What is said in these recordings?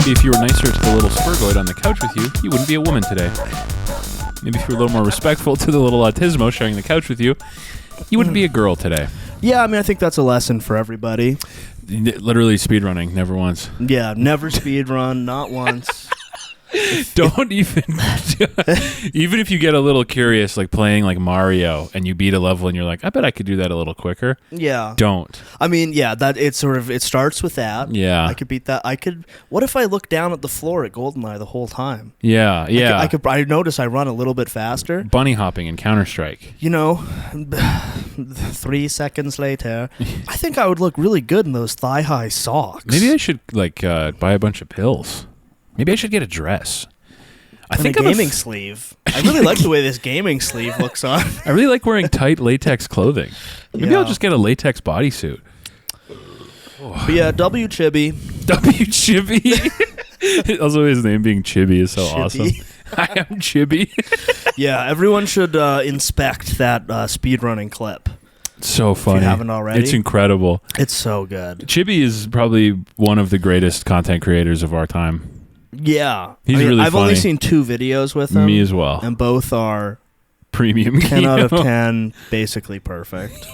Maybe if you were nicer to the little Spurgoid on the couch with you, you wouldn't be a woman today. Maybe if you were a little more respectful to the little Autismo sharing the couch with you, you wouldn't be a girl today. Yeah, I mean, I think that's a lesson for everybody. Literally speedrunning, never once. Yeah, never speedrun, not once. Don't even if you get a little curious, like playing like Mario and you beat a level and you're like, I bet I could do that a little quicker. Yeah. Don't. I mean, yeah, that it starts with that. Yeah. I could beat that. What if I look down at the floor at GoldenEye the whole time? Yeah. I notice I run a little bit faster. Bunny hopping in Counter-Strike. 3 seconds later, I think I would look really good in those thigh-high socks. Maybe I should buy a bunch of pills. Maybe I should get a dress. I think a gaming sleeve. I really like the way this gaming sleeve looks on. I really like wearing tight latex clothing. Maybe I'll just get a latex bodysuit. But yeah, W Chibi. W Chibi. Also, his name being Chibi is so Chibi. Awesome. I am Chibi. Yeah, everyone should inspect that speedrunning clip. So funny. If you haven't already. It's incredible. It's so good. Chibi is probably one of the greatest content creators of our time. Yeah. Really I've funny. only seen 2 videos with him. Me as well. And both are premium 10 out of 10, basically perfect.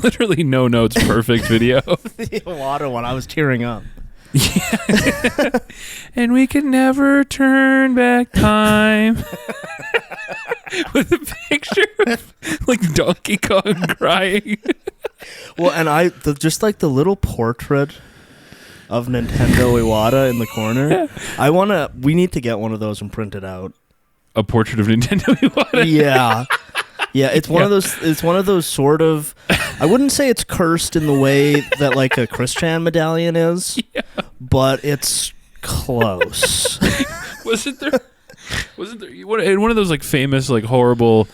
Literally no notes, perfect video. The water one, I was tearing up. Yeah. And we can never turn back time. With a picture of like Donkey Kong crying. Well, and just like the little portrait of Nintendo Iwata in the corner. We need to get one of those and print it out. A portrait of Nintendo Iwata? Yeah. Yeah, it's one of those sort of, I wouldn't say it's cursed in the way that like a Christian medallion is, but it's close. Wasn't there in one of those like famous like horrible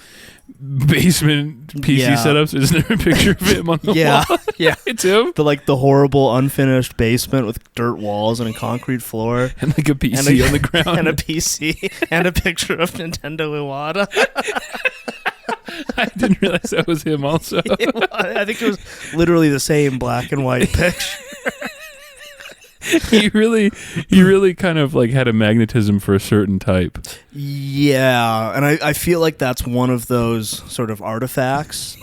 basement PC setups? Isn't there a picture of him on the wall? Yeah. It's him. The horrible unfinished basement with dirt walls and a concrete floor. And like a PC on the ground. And a PC and a picture of Nintendo Iwata. I didn't realize that was him also. I think it was literally the same black and white picture. He really kind of like had a magnetism for a certain type. Yeah, and I feel like that's one of those sort of artifacts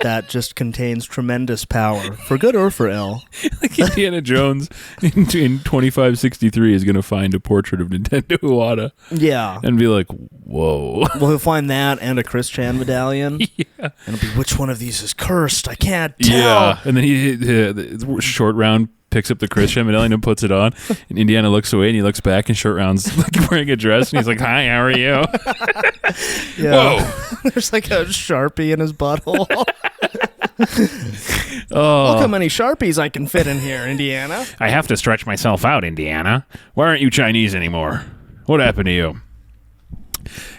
that just contains tremendous power, for good or for ill. Like Indiana Jones in 2563 is going to find a portrait of Nintendo Iwata. Yeah. And be like, whoa. Well, he'll find that and a Christian medallion. Yeah. And it'll be, which one of these is cursed? I can't tell. Yeah. And then the short round picks up the Christian medallion and puts it on, and Indiana looks away and he looks back and Short Round's like wearing a dress and he's like, hi, how are you? Yeah. Whoa. There's like a Sharpie in his butthole. Oh. Look how many Sharpies I can fit in here, Indiana. I have to stretch myself out, Indiana. Why aren't you Chinese anymore? What happened to you?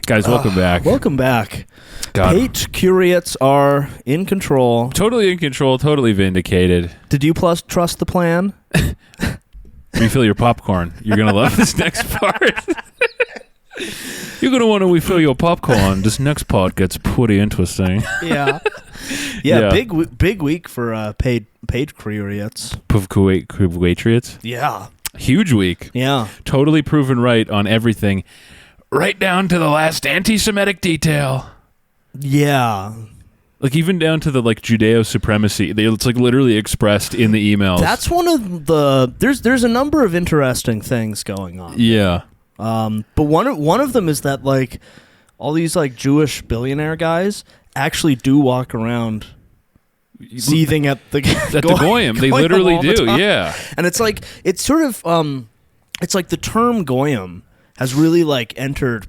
Guys, welcome back. Welcome back. God. Pate curates are in control. Totally in control, totally vindicated. Did you trust the plan? Refill your popcorn. You're going to love this next part. You're going to want to refill your popcorn. This next part gets pretty interesting. Yeah. Big week for paid curates. Patriots? Yeah. Huge week. Yeah. Totally proven right on everything. Right down to the last anti-Semitic detail. Yeah. Like even down to the like Judeo supremacy. It's like literally expressed in the emails. That's one of the there's a number of interesting things going on. Yeah. But one of them is that like all these like Jewish billionaire guys actually do walk around seething at the Goyim. They literally do. Yeah. And it's like it's sort of it's like the term Goyim has really like entered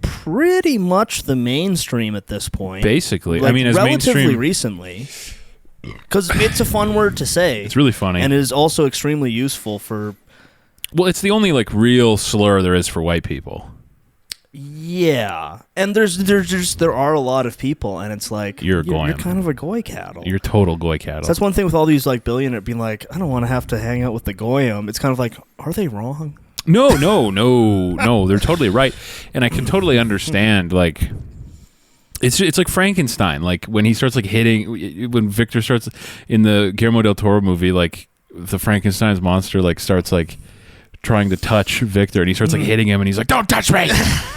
pretty much the mainstream at this point. Basically. Like, I mean, as relatively mainstream recently. Because it's a fun word to say. It's really funny. And it is also extremely useful for... Well, it's the only like real slur there is for white people. Yeah. And there are a lot of people, and it's like... You're kind of a goy cattle. You're total goy cattle. So that's one thing with all these like billionaires being like, I don't want to have to hang out with the Goyim. It's kind of like, are they wrong? No, they're totally right, and I can totally understand. Like, it's like Frankenstein. Like when he starts like hitting, when Victor starts in the Guillermo del Toro movie, like the Frankenstein's monster like starts like trying to touch Victor, and he starts like hitting him, and he's like, "Don't touch me!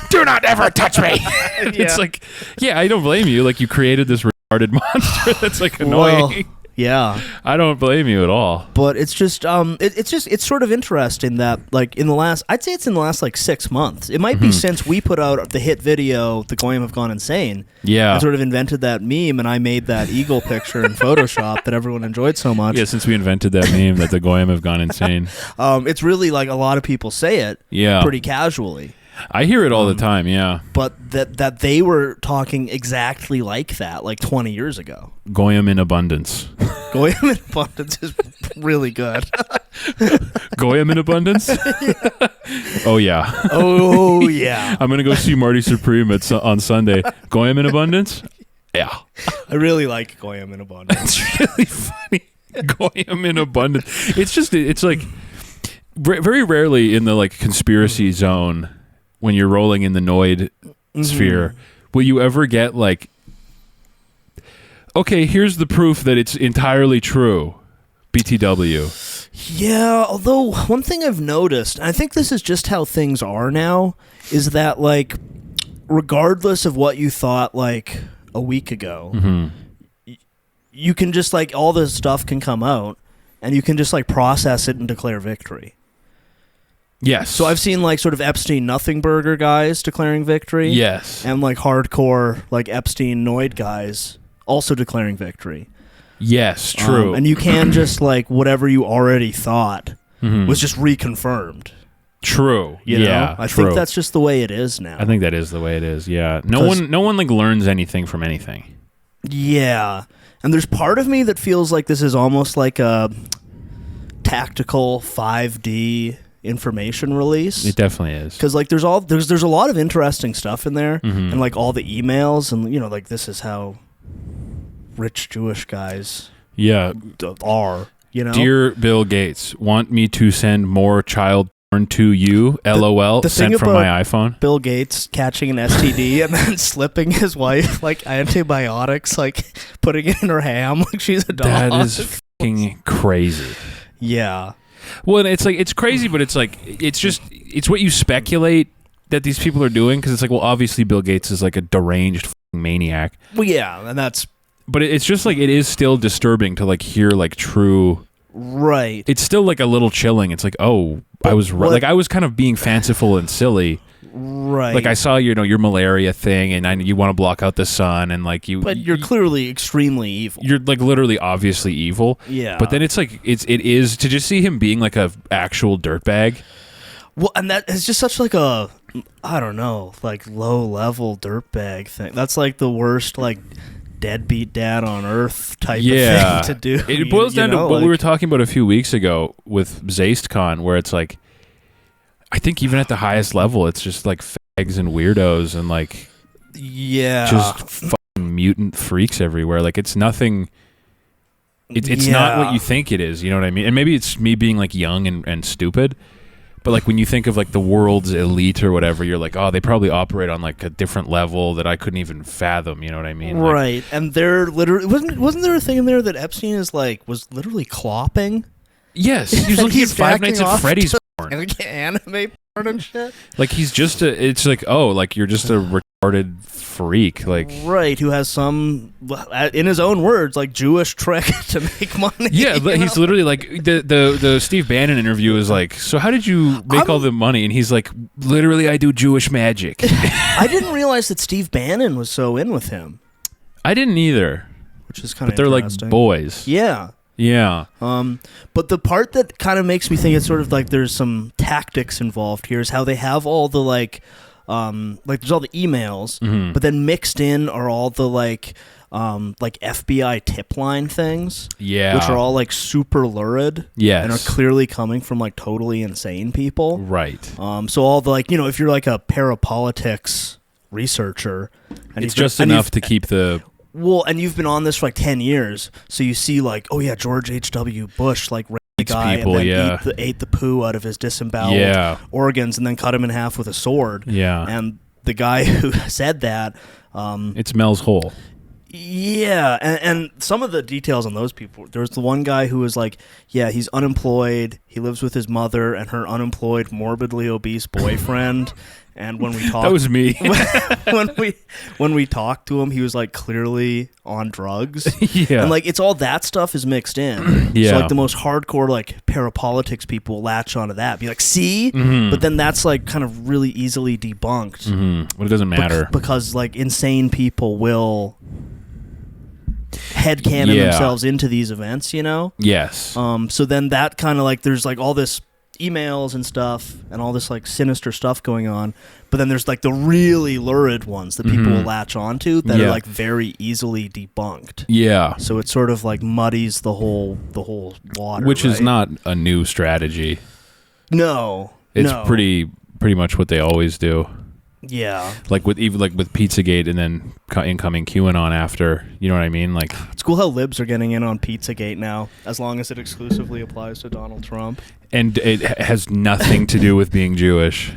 Do not ever touch me!" It's like, yeah, I don't blame you. Like, you created this retarded monster that's like annoying. Well, yeah, I don't blame you at all. but it's just it's sort of interesting that like I'd say it's in the last like 6 months. It might be since we put out the hit video, "The Goyim Have Gone Insane." Yeah, I sort of invented that meme, and I made that eagle picture in Photoshop that everyone enjoyed so much. yeah. Since we invented that meme, that the Goyim have gone insane. It's really like a lot of people say it, Yeah, pretty casually. I hear it all the time. Yeah, But that they were talking exactly like that like 20 years ago. Goyim in abundance. Goyim in abundance is really good. Goyim in abundance. Oh yeah. Oh yeah. I'm gonna go see Marty Supreme on Sunday. Goyim in abundance. Yeah, I really like Goyim in abundance. it's really funny. Goyim in abundance. It's like very rarely in the like conspiracy zone when you're rolling in the Noid sphere will you ever get like, okay, here's the proof that it's entirely true. BTW. Yeah, although one thing I've noticed, and I think this is just how things are now, is that like regardless of what you thought like a week ago, you can just like all this stuff can come out and you can just like process it and declare victory. Yes. So I've seen like sort of Epstein nothing burger guys declaring victory. Yes. And like hardcore like Epstein Noid guys also declaring victory. Yes, true. And you can just like whatever you already thought was just reconfirmed. True. You know? I think that's just the way it is now. I think that is the way it is. Yeah. No one like learns anything from anything. Yeah. And there's part of me that feels like this is almost like a tactical 5D information release. It definitely is. Because like there's a lot of interesting stuff in there, and like all the emails, and you know, like this is how rich Jewish guys are. You know, Dear Bill Gates, want me to send more child porn to you? LOL. the thing sent from about my iPhone. Bill Gates catching an STD and then slipping his wife like antibiotics, like putting it in her ham like she's a dog. That is fucking crazy. Yeah. Well, it's like it's crazy, but it's like it's what you speculate that these people are doing, because it's like, well, obviously Bill Gates is like a deranged fucking maniac. Well, yeah, and that's But it's just like it is still disturbing to like hear like true. right. It's still like a little chilling. It's like, oh, I was right. Like I was kind of being fanciful and silly. Right. Like I saw, your malaria thing, and you want to block out the sun, and like you. But you're clearly extremely evil. You're like literally obviously evil. Yeah. But then it's like it is to just see him being like a actual dirtbag. Well, and that is just such like a, I don't know, like low level dirtbag thing. That's like the worst like deadbeat dad on earth type of thing to do. It boils down to what we were talking about a few weeks ago with ZaistCon, where it's like, I think even at the highest level, it's just like fags and weirdos and like, just fucking mutant freaks everywhere. Like it's nothing. It's not what you think it is. You know what I mean? And maybe it's me being like young and stupid. But like when you think of like the world's elite or whatever, you're like, oh, they probably operate on like a different level that I couldn't even fathom. You know what I mean? Right. Like, and they're literally wasn't there a thing in there that Epstein is like was literally clopping? yes, he was looking at Five Nights at Freddy's porn. And anime porn and shit. Like he's just it's like, oh, like you're just a retarded freak, like right, who has some, in his own words, like Jewish trick to make money. Yeah, he's literally like the Steve Bannon interview is like, so how did you make all the money? And he's like, literally, I do Jewish magic. I didn't realize that Steve Bannon was so in with him. I didn't either, which is kind of they're like boys. Yeah. But the part that kind of makes me think it's sort of like there's some tactics involved here is how they have all the like there's all the emails, but then mixed in are all the like FBI tip line things, which are all like super lurid, and are clearly coming from like totally insane people, right? So all the like, if you're like a parapolitics researcher, and it's just enough to keep the. Well, and you've been on this for like 10 years, so you see like, oh yeah, George H.W. Bush like raped the guy people, and then ate the poo out of his disemboweled organs and then cut him in half with a sword. Yeah. And the guy who said that... it's Mel's Hole. Yeah, and some of the details on those people. There was the one guy who was like, yeah, he's unemployed. He lives with his mother and her unemployed, morbidly obese boyfriend. And when we talked, that was me. when we talked to him, he was like clearly on drugs. Yeah, and like it's all that stuff is mixed in. Yeah, so like the most hardcore like parapolitics people latch onto that, be like, see, but then that's like kind of really easily debunked. But it doesn't matter because like insane people will headcanon themselves into these events, you know? Yes. So then that kind of like there's like all this emails and stuff and all this like sinister stuff going on, but then there's like the really lurid ones that people will latch onto that are like very easily debunked. Yeah. So it sort of like muddies the whole water, which is not a new strategy. No. It's pretty much what they always do. Yeah. Like with Pizzagate and then incoming QAnon after, you know what I mean? Like it's cool how libs are getting in on Pizzagate now, as long as it exclusively applies to Donald Trump. And it has nothing to do with being Jewish.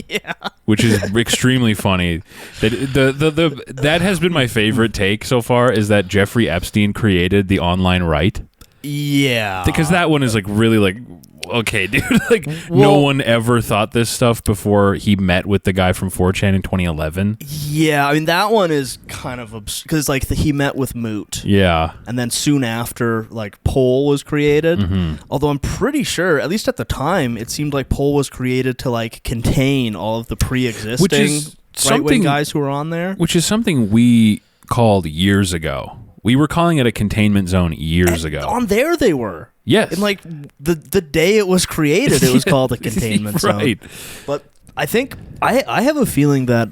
Yeah. Which is extremely funny. That has been my favorite take so far, is that Jeffrey Epstein created the online right. Yeah. Because that one is like really like, okay, dude, like no one ever thought this stuff before he met with the guy from 4chan in 2011. Yeah, I mean that one is kind of because like he met with Moot. Yeah, and then soon after, like Poll was created. Although I'm pretty sure, at least at the time, it seemed like Poll was created to like contain all of the pre-existing right-wing guys who were on there, which is something we called years ago. We were calling it a containment zone years ago. On there they were. Yes. And like the day it was created, it was called a containment zone. Right. But I think I have a feeling that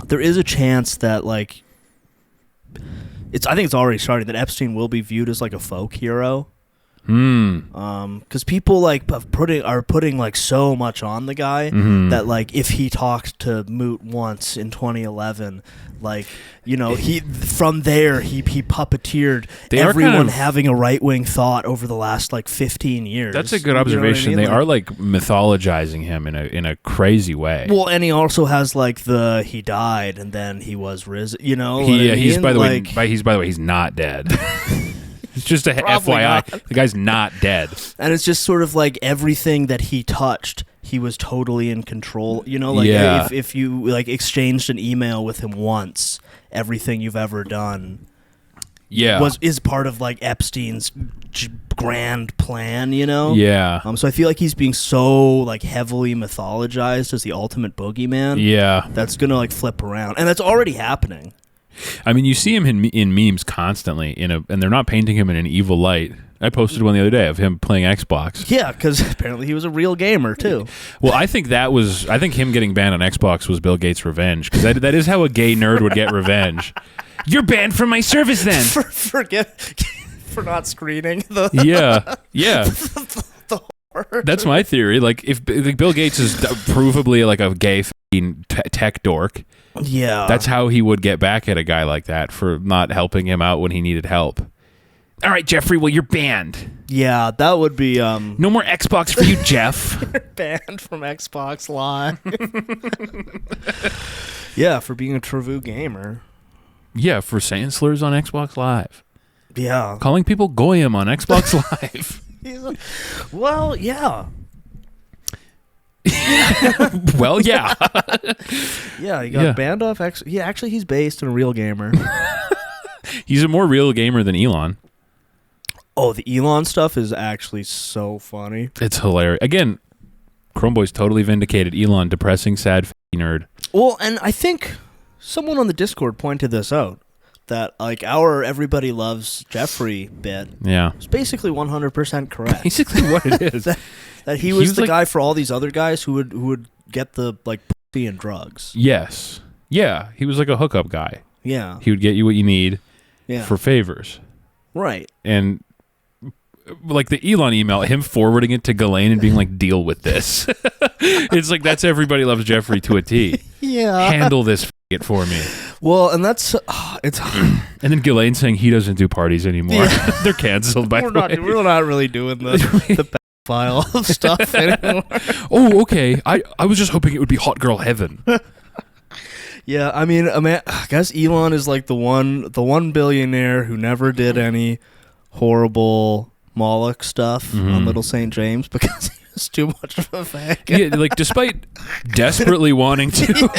there is a chance that like I think it's already starting, that Epstein will be viewed as like a folk hero. Because people like are putting like so much on the guy that like if he talked to Moot once in 2011, like, you know, he puppeteered everyone having a right-wing thought over the last like 15 years. That's a good observation. You know what I mean? They are like mythologizing him in a crazy way. Well, and he also has like he died and then he was risen. You know, he's by the way he's not dead. It's just a FYI. Not. The guy's not dead. And it's just sort of like everything that he touched, he was totally in control. You know, like if you like exchanged an email with him once, everything you've ever done is part of like Epstein's grand plan, you know? Yeah. So I feel like he's being so like heavily mythologized as the ultimate boogeyman. Yeah. That's going to like flip around. And that's already happening. I mean, you see him in memes constantly, and they're not painting him in an evil light. I posted one the other day of him playing Xbox. Yeah, because apparently he was a real gamer too. Well, I think him getting banned on Xbox was Bill Gates' revenge, because that is how a gay nerd would get revenge. You're banned from my service then. For not screening the yeah. That's my theory. Like if Bill Gates is provably like a gay tech dork. Yeah. That's how he would get back at a guy like that for not helping him out when he needed help. All right, Jeffrey, well, you're banned. Yeah, that would be... No more Xbox for you, Jeff. You're banned from Xbox Live. Yeah, for being a true gamer. Yeah, for saying slurs on Xbox Live. Yeah. Calling people Goyim on Xbox Live. Well, yeah. Well, yeah. Yeah, he got banned off X. Yeah, actually, he's based in a real gamer. He's a more real gamer than Elon. Oh, the Elon stuff is actually so funny. It's hilarious. Again, Chromeboy's totally vindicated. Elon, depressing, sad nerd. Well, and I think someone on the Discord pointed this out, that like our everybody loves Jeffrey bit is basically 100% correct. Basically what it is. That he was the guy for all these other guys who would get the like pussy and drugs. Yes. Yeah, he was like a hookup guy. Yeah. He would get you what you need for favors. Right. And like the Elon email, him forwarding it to Ghislaine and being like, deal with this. It's like, that's everybody loves Jeffrey to a T. Yeah. Handle this for me. Well, and that's it's and then Ghislaine saying he doesn't do parties anymore. Yeah. They're canceled by the way. We're not really doing the file of stuff anymore. Oh, okay. I was just hoping it would be hot girl heaven. Yeah, I mean, I guess Elon is like the one billionaire who never did any horrible Moloch stuff on Little St. James because he was too much of a fag. Yeah, like despite desperately wanting to.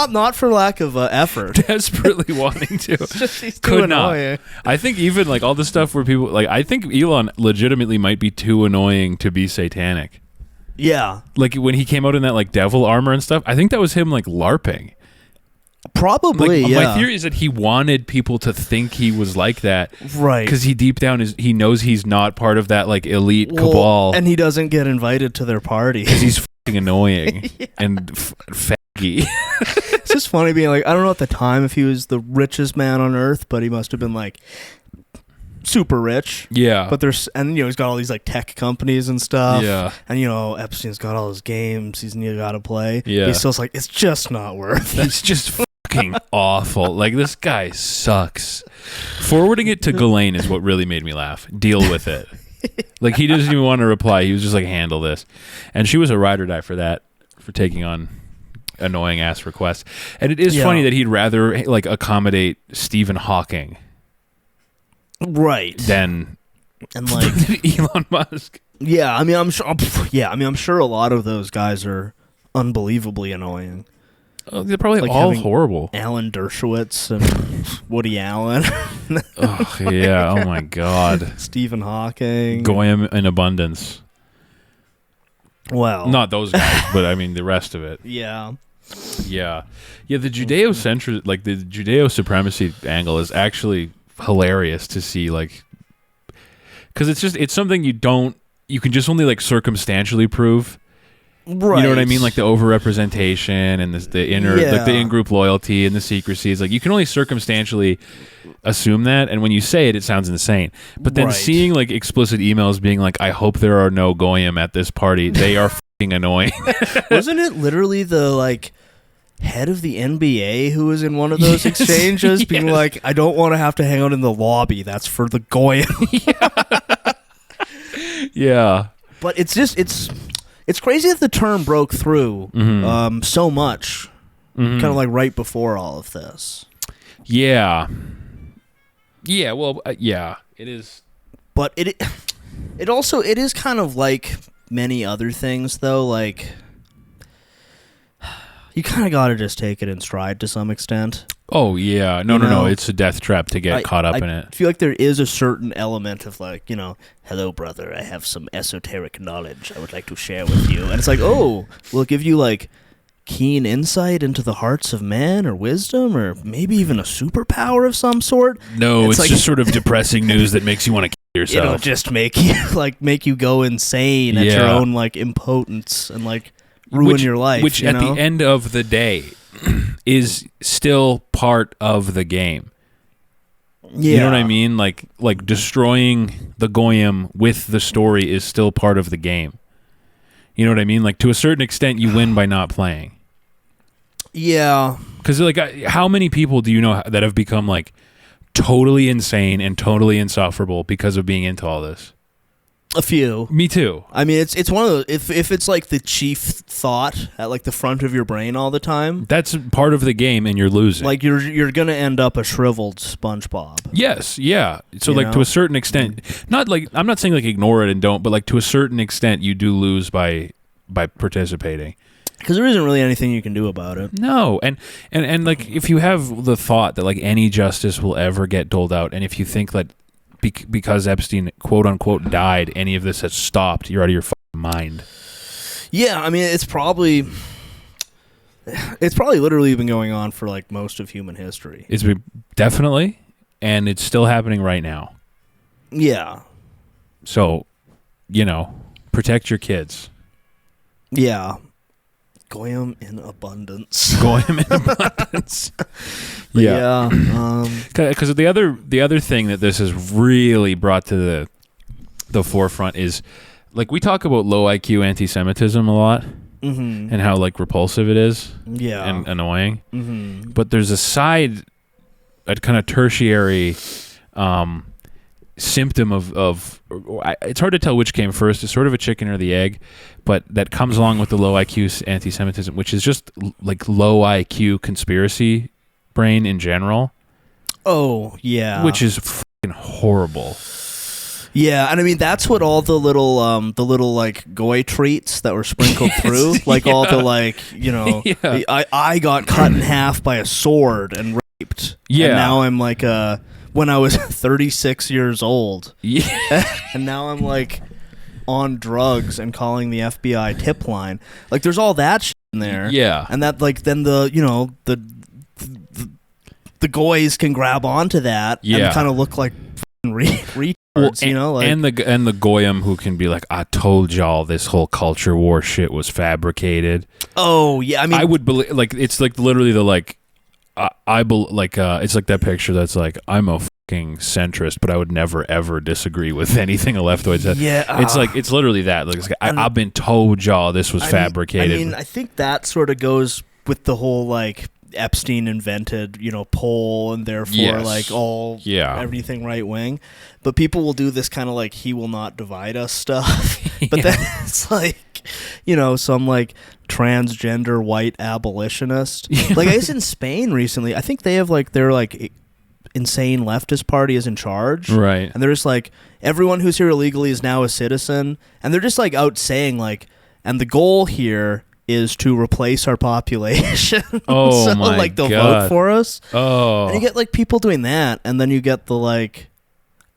Not for lack of effort. Desperately wanting to. It's just he's too Could annoying. not. I think even like all the stuff where people like, I think Elon legitimately might be too annoying to be satanic. Yeah. Like when he came out in that like devil armor and stuff, I think that was him like LARPing. Probably, like, yeah. My theory is that he wanted people to think he was like that. Right. Because he deep down he knows he's not part of that like elite cabal. And he doesn't get invited to their party. Because he's fucking annoying and faggy. It's just funny being like, I don't know at the time if he was the richest man on earth, but he must have been like super rich. Yeah. But he's got all these like tech companies and stuff. Yeah. And Epstein's got all his games he's got to play. Yeah. But he's still like, it's just not worth it. He's just fucking awful. Like, this guy sucks. Forwarding it to Ghislaine is what really made me laugh. Deal with it. Like, he doesn't even want to reply. He was just like, handle this. And she was a ride or die for that, for taking on annoying ass requests. And it is funny that he'd rather like accommodate Stephen Hawking. Right. Than and like Elon Musk. Yeah, I mean, I'm sure. Yeah, I mean, I'm sure a lot of those guys are unbelievably annoying. They're probably like all horrible. Alan Dershowitz and Woody Allen. Oh yeah! Oh my God. Stephen Hawking. Goyim in abundance. Well, not those guys, but I mean the rest of it. Yeah. Yeah. Yeah. The Judeo-centric, like the Judeo-supremacy angle, is actually hilarious to see, like, because it's something you can just only like circumstantially prove. Right. You know what I mean? Like the overrepresentation and the inner, like the in-group loyalty and the secrecies. Like you can only circumstantially assume that, and when you say it, it sounds insane. But then seeing like explicit emails being like, "I hope there are no Goyim at this party," they are fucking annoying. Wasn't it literally the like head of the NBA who was in one of those exchanges being like, "I don't want to have to hang out in the lobby. That's for the Goyim." Yeah. But it's crazy that the term broke through so much, kind of like right before all of this. Yeah. Yeah. Well, yeah, it is. But it is kind of like many other things, though. Like, you kind of got to just take it in stride to some extent. Oh, yeah. No. It's a death trap to get caught up in it. I feel like there is a certain element of like, hello, brother, I have some esoteric knowledge I would like to share with you. And it's like, oh, will it give you like keen insight into the hearts of man or wisdom or maybe even a superpower of some sort? No, it's like, just sort of depressing news that makes you want to kill yourself. It'll just make you go insane at your own like impotence and like ruin your life. Which at the end of the day is still part of the game. Yeah. You know what I mean? Like destroying the Goyim with the story is still part of the game. You know what I mean? Like to a certain extent, you win by not playing. Yeah. Because like, how many people do you know that have become like totally insane and totally insufferable because of being into all this? A few. Me too. I mean, it's one of those. If it's like the chief thought at like the front of your brain all the time, that's part of the game, and you're losing. Like you're gonna end up a shriveled SpongeBob. Yes, yeah. So like to a certain extent, not like I'm not saying like ignore it and don't, but like to a certain extent, you do lose by participating. Because there isn't really anything you can do about it. No, and like if you have the thought that like any justice will ever get doled out, and if you think that because Epstein quote unquote died, any of this has stopped, you're out of your fucking mind. Yeah, I mean it's probably literally been going on for like most of human history. It's been, definitely, and it's still happening right now. Yeah. So, protect your kids. Yeah. Goyim in abundance. Goyim in abundance. Yeah. Because the other thing that this has really brought to the forefront is, like, we talk about low IQ anti-Semitism a lot, and how like repulsive it is, and annoying. But there's a side, a kind of tertiary symptom of it's hard to tell which came first. It's sort of a chicken or the egg, but that comes along with the low IQ anti-Semitism, which is just like low IQ conspiracy brain in general. Oh yeah, which is fucking horrible. Yeah, and I mean that's what all the little like goy treats that were sprinkled through, like all the like I got cut in half by a sword and raped. Yeah, and now I'm like when I was 36 years old. Yeah, and now I'm like on drugs and calling the FBI tip line. Like there's all that shit in there. Yeah, and that like then the goys can grab onto that and kind of look like retards. Well, and the Goyim who can be like, I told y'all this whole culture war shit was fabricated. Oh yeah, I mean, I would believe like it's like literally the like it's like that picture that's like I'm a fucking centrist, but I would never ever disagree with anything a leftoid said. Yeah, it's like it's literally that. Like I've been told y'all this was fabricated. I think that sort of goes with the whole like Epstein invented, poll and therefore like everything right wing. But people will do this kind of like he will not divide us stuff. But then it's like, some like transgender white abolitionist. Like I guess in Spain recently, I think they have like their like insane leftist party is in charge. Right. And they're just like everyone who's here illegally is now a citizen. And they're just like out saying like, and the goal here is to replace our population. Oh, so, my like, they'll God. vote for us. Oh. And you get, like, people doing that, and then you get the, like,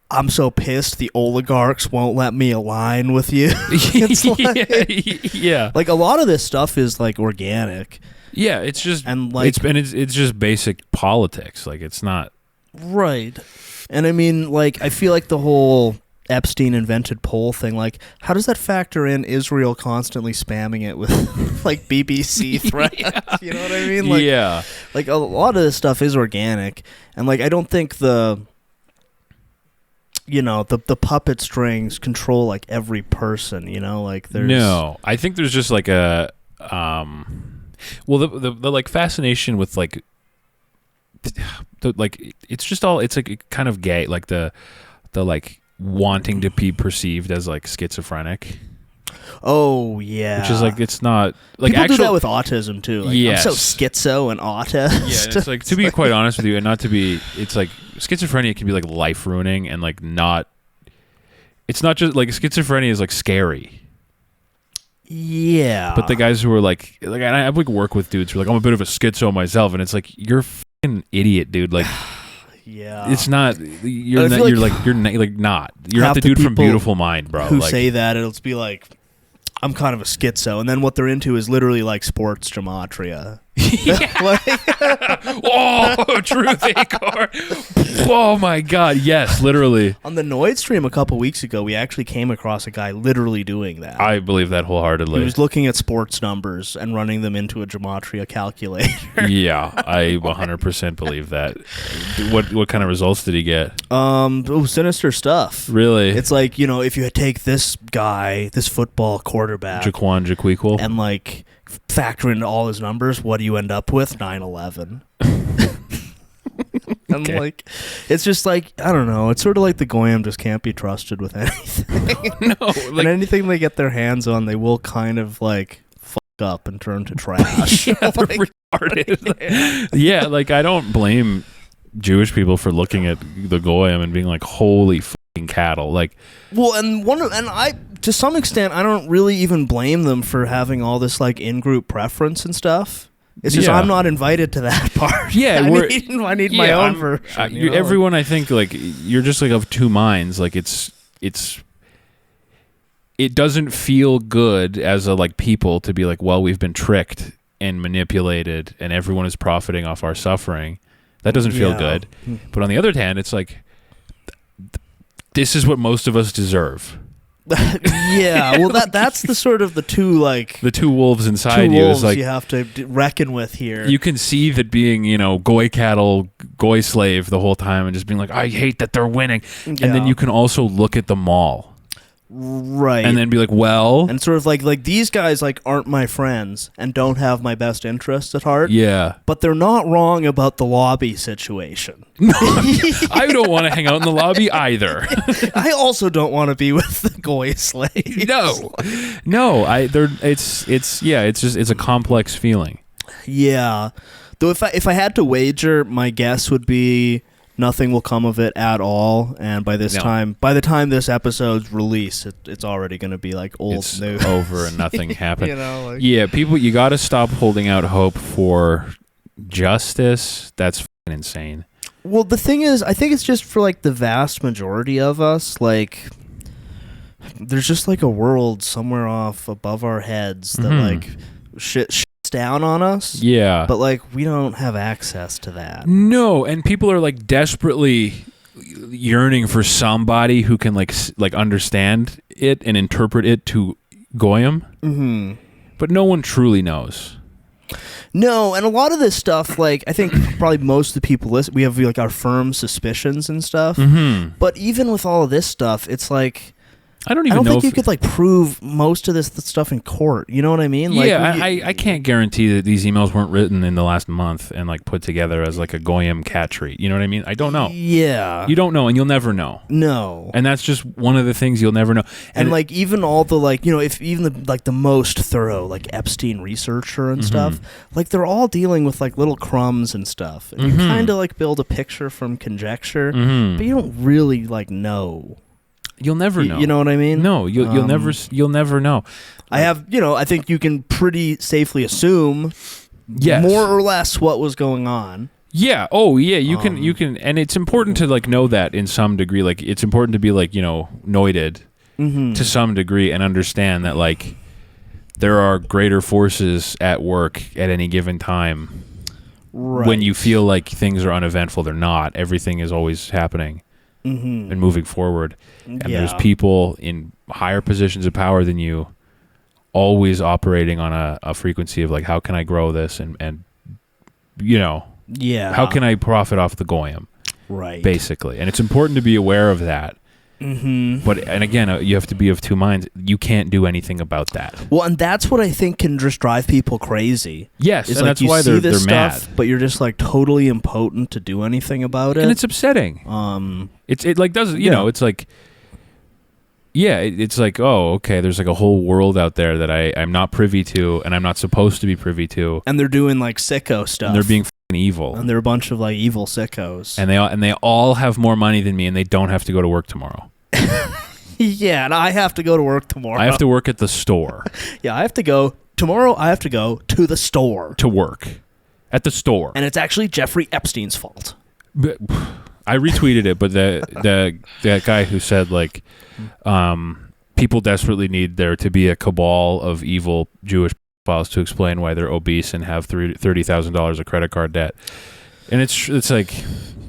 I'm so pissed the oligarchs won't let me align with you. It's like, yeah. Like, a lot of this stuff is, like, organic. Yeah, it's just... And, like... It's just basic politics. Like, it's not... Right. And, I mean, like, I feel like the whole... Epstein invented poll thing, like how does that factor in Israel constantly spamming it with like BBC threats? You know what I mean? Like, yeah, like a lot of this stuff is organic, and like I don't think the puppet strings control like every person, like there's I think there's just like a the like fascination with like it's just all it's like kind of gay, like the like wanting to be perceived as like schizophrenic. Oh yeah, which is like it's not like people do that with autism too. Like, yes. I'm so schizo and autist. Yeah, it's like to be quite honest with you, and not to be. It's like schizophrenia can be like life ruining and like not. It's not just like schizophrenia is like scary. Yeah, but the guys who are like I like work with dudes who are like I'm a bit of a schizo myself, and it's like you're a fucking idiot, dude. Like. Yeah, it's not. You're not. You're not. You're not the dude from Beautiful Mind, bro. Who say that it'll be like, I'm kind of a schizo, and then what they're into is literally like sports gematria. Oh, truth, Acor. Oh my God, yes, literally. On the Noid stream a couple weeks ago, we actually came across a guy literally doing that. I believe that wholeheartedly. He was looking at sports numbers and running them into a gematria calculator. Yeah, I 100% believe that. What kind of results did he get? Sinister stuff. Really? It's like, if you take this guy, this football quarterback, Jaquan, and like factor into all his numbers, what do you end up with? 9/11. And like, it's just like, I don't know. It's sort of like the Goyim just can't be trusted with anything. No, like, and anything they get their hands on, they will kind of like fuck up and turn to trash. Yeah, they're retarded. Yeah, like I don't blame Jewish people for looking at the Goyim and being like, holy fucking cattle. Like, well, and I to some extent, I don't really even blame them for having all this like in-group preference and stuff. It's just I'm not invited to that part. Yeah, I need my own version. Everyone, I think, like you're just like of two minds. Like it doesn't feel good as a like people to be like, well, we've been tricked and manipulated, and everyone is profiting off our suffering. That doesn't feel good. But on the other hand, it's like this is what most of us deserve. Yeah, well, that's the sort of the two wolves inside you is like you have to reckon with here. You can see that being goy cattle, goy slave the whole time, and just being like, I hate that they're winning, and then you can also look at the mall. Right. And then be like, well, and sort of like these guys like aren't my friends and don't have my best interests at heart. yeah. But they're not wrong about the lobby situation. I don't want to hang out in the lobby either. I also don't want to be with the Goy slaves. No. It's a complex feeling. Yeah. Though if I had to wager, my guess would be nothing will come of it at all. And by the time this episode's released, it's already going to be like old it's news. over and nothing happened. Yeah, people, you got to stop holding out hope for justice. That's fucking insane. Well, the thing is, I think it's just for like the vast majority of us, like there's just like a world somewhere off above our heads that like shit's down on us. Yeah. But like we don't have access to that. No, and people are like desperately yearning for somebody who can like understand it and interpret it to Goyim. Mm-hmm. But no one truly knows. No, and a lot of this stuff, like I think probably most of the people listen, we have like our firm suspicions and stuff. Mm-hmm. But even with all of this stuff, it's like I don't think you could like prove most of this stuff in court. You know what I mean? Like, yeah, I can't guarantee that these emails weren't written in the last month and like put together as like a Goyim cat treat. You know what I mean? I don't know. Yeah, you don't know, and you'll never know. No, and that's just one of the things you'll never know. And like even all the like if even the most thorough like Epstein researcher and stuff, like they're all dealing with like little crumbs and stuff, and you kind of like build a picture from conjecture, but you don't really like know. You'll never know. You know what I mean? No, you'll never know. I think you can pretty safely assume more or less what was going on. Yeah. Oh, yeah. You can, and it's important to like know that in some degree. Like it's important to be like noited to some degree and understand that like there are greater forces at work at any given time. Right. When you feel like things are uneventful, they're not. Everything is always happening. And moving forward, and there's people in higher positions of power than you always operating on a frequency of like, how can I grow this and how can I profit off the Goyim, right? Basically, and it's important to be aware of that. But and again, you have to be of two minds. You can't do anything about that. Well, and that's what I think can just drive people crazy. Yes, and like that's why they're stuff, mad. But you're just like totally impotent to do anything about it, and it's upsetting. It like doesn't it's like. Yeah, it's like, oh, okay, there's like a whole world out there that I'm not privy to and I'm not supposed to be privy to. And they're doing like sicko stuff. And they're being evil. And they're a bunch of like evil sickos. And they all have more money than me and they don't have to go to work tomorrow. Yeah, and I have to go to work tomorrow. I have to work at the store. Yeah, I have to go tomorrow to the store. To work. At the store. And it's actually Jeffrey Epstein's fault. But, I retweeted it, but that guy who said like people desperately need there to be a cabal of evil Jewish pedophiles to explain why they're obese and have $30,000 of credit card debt. And it's like,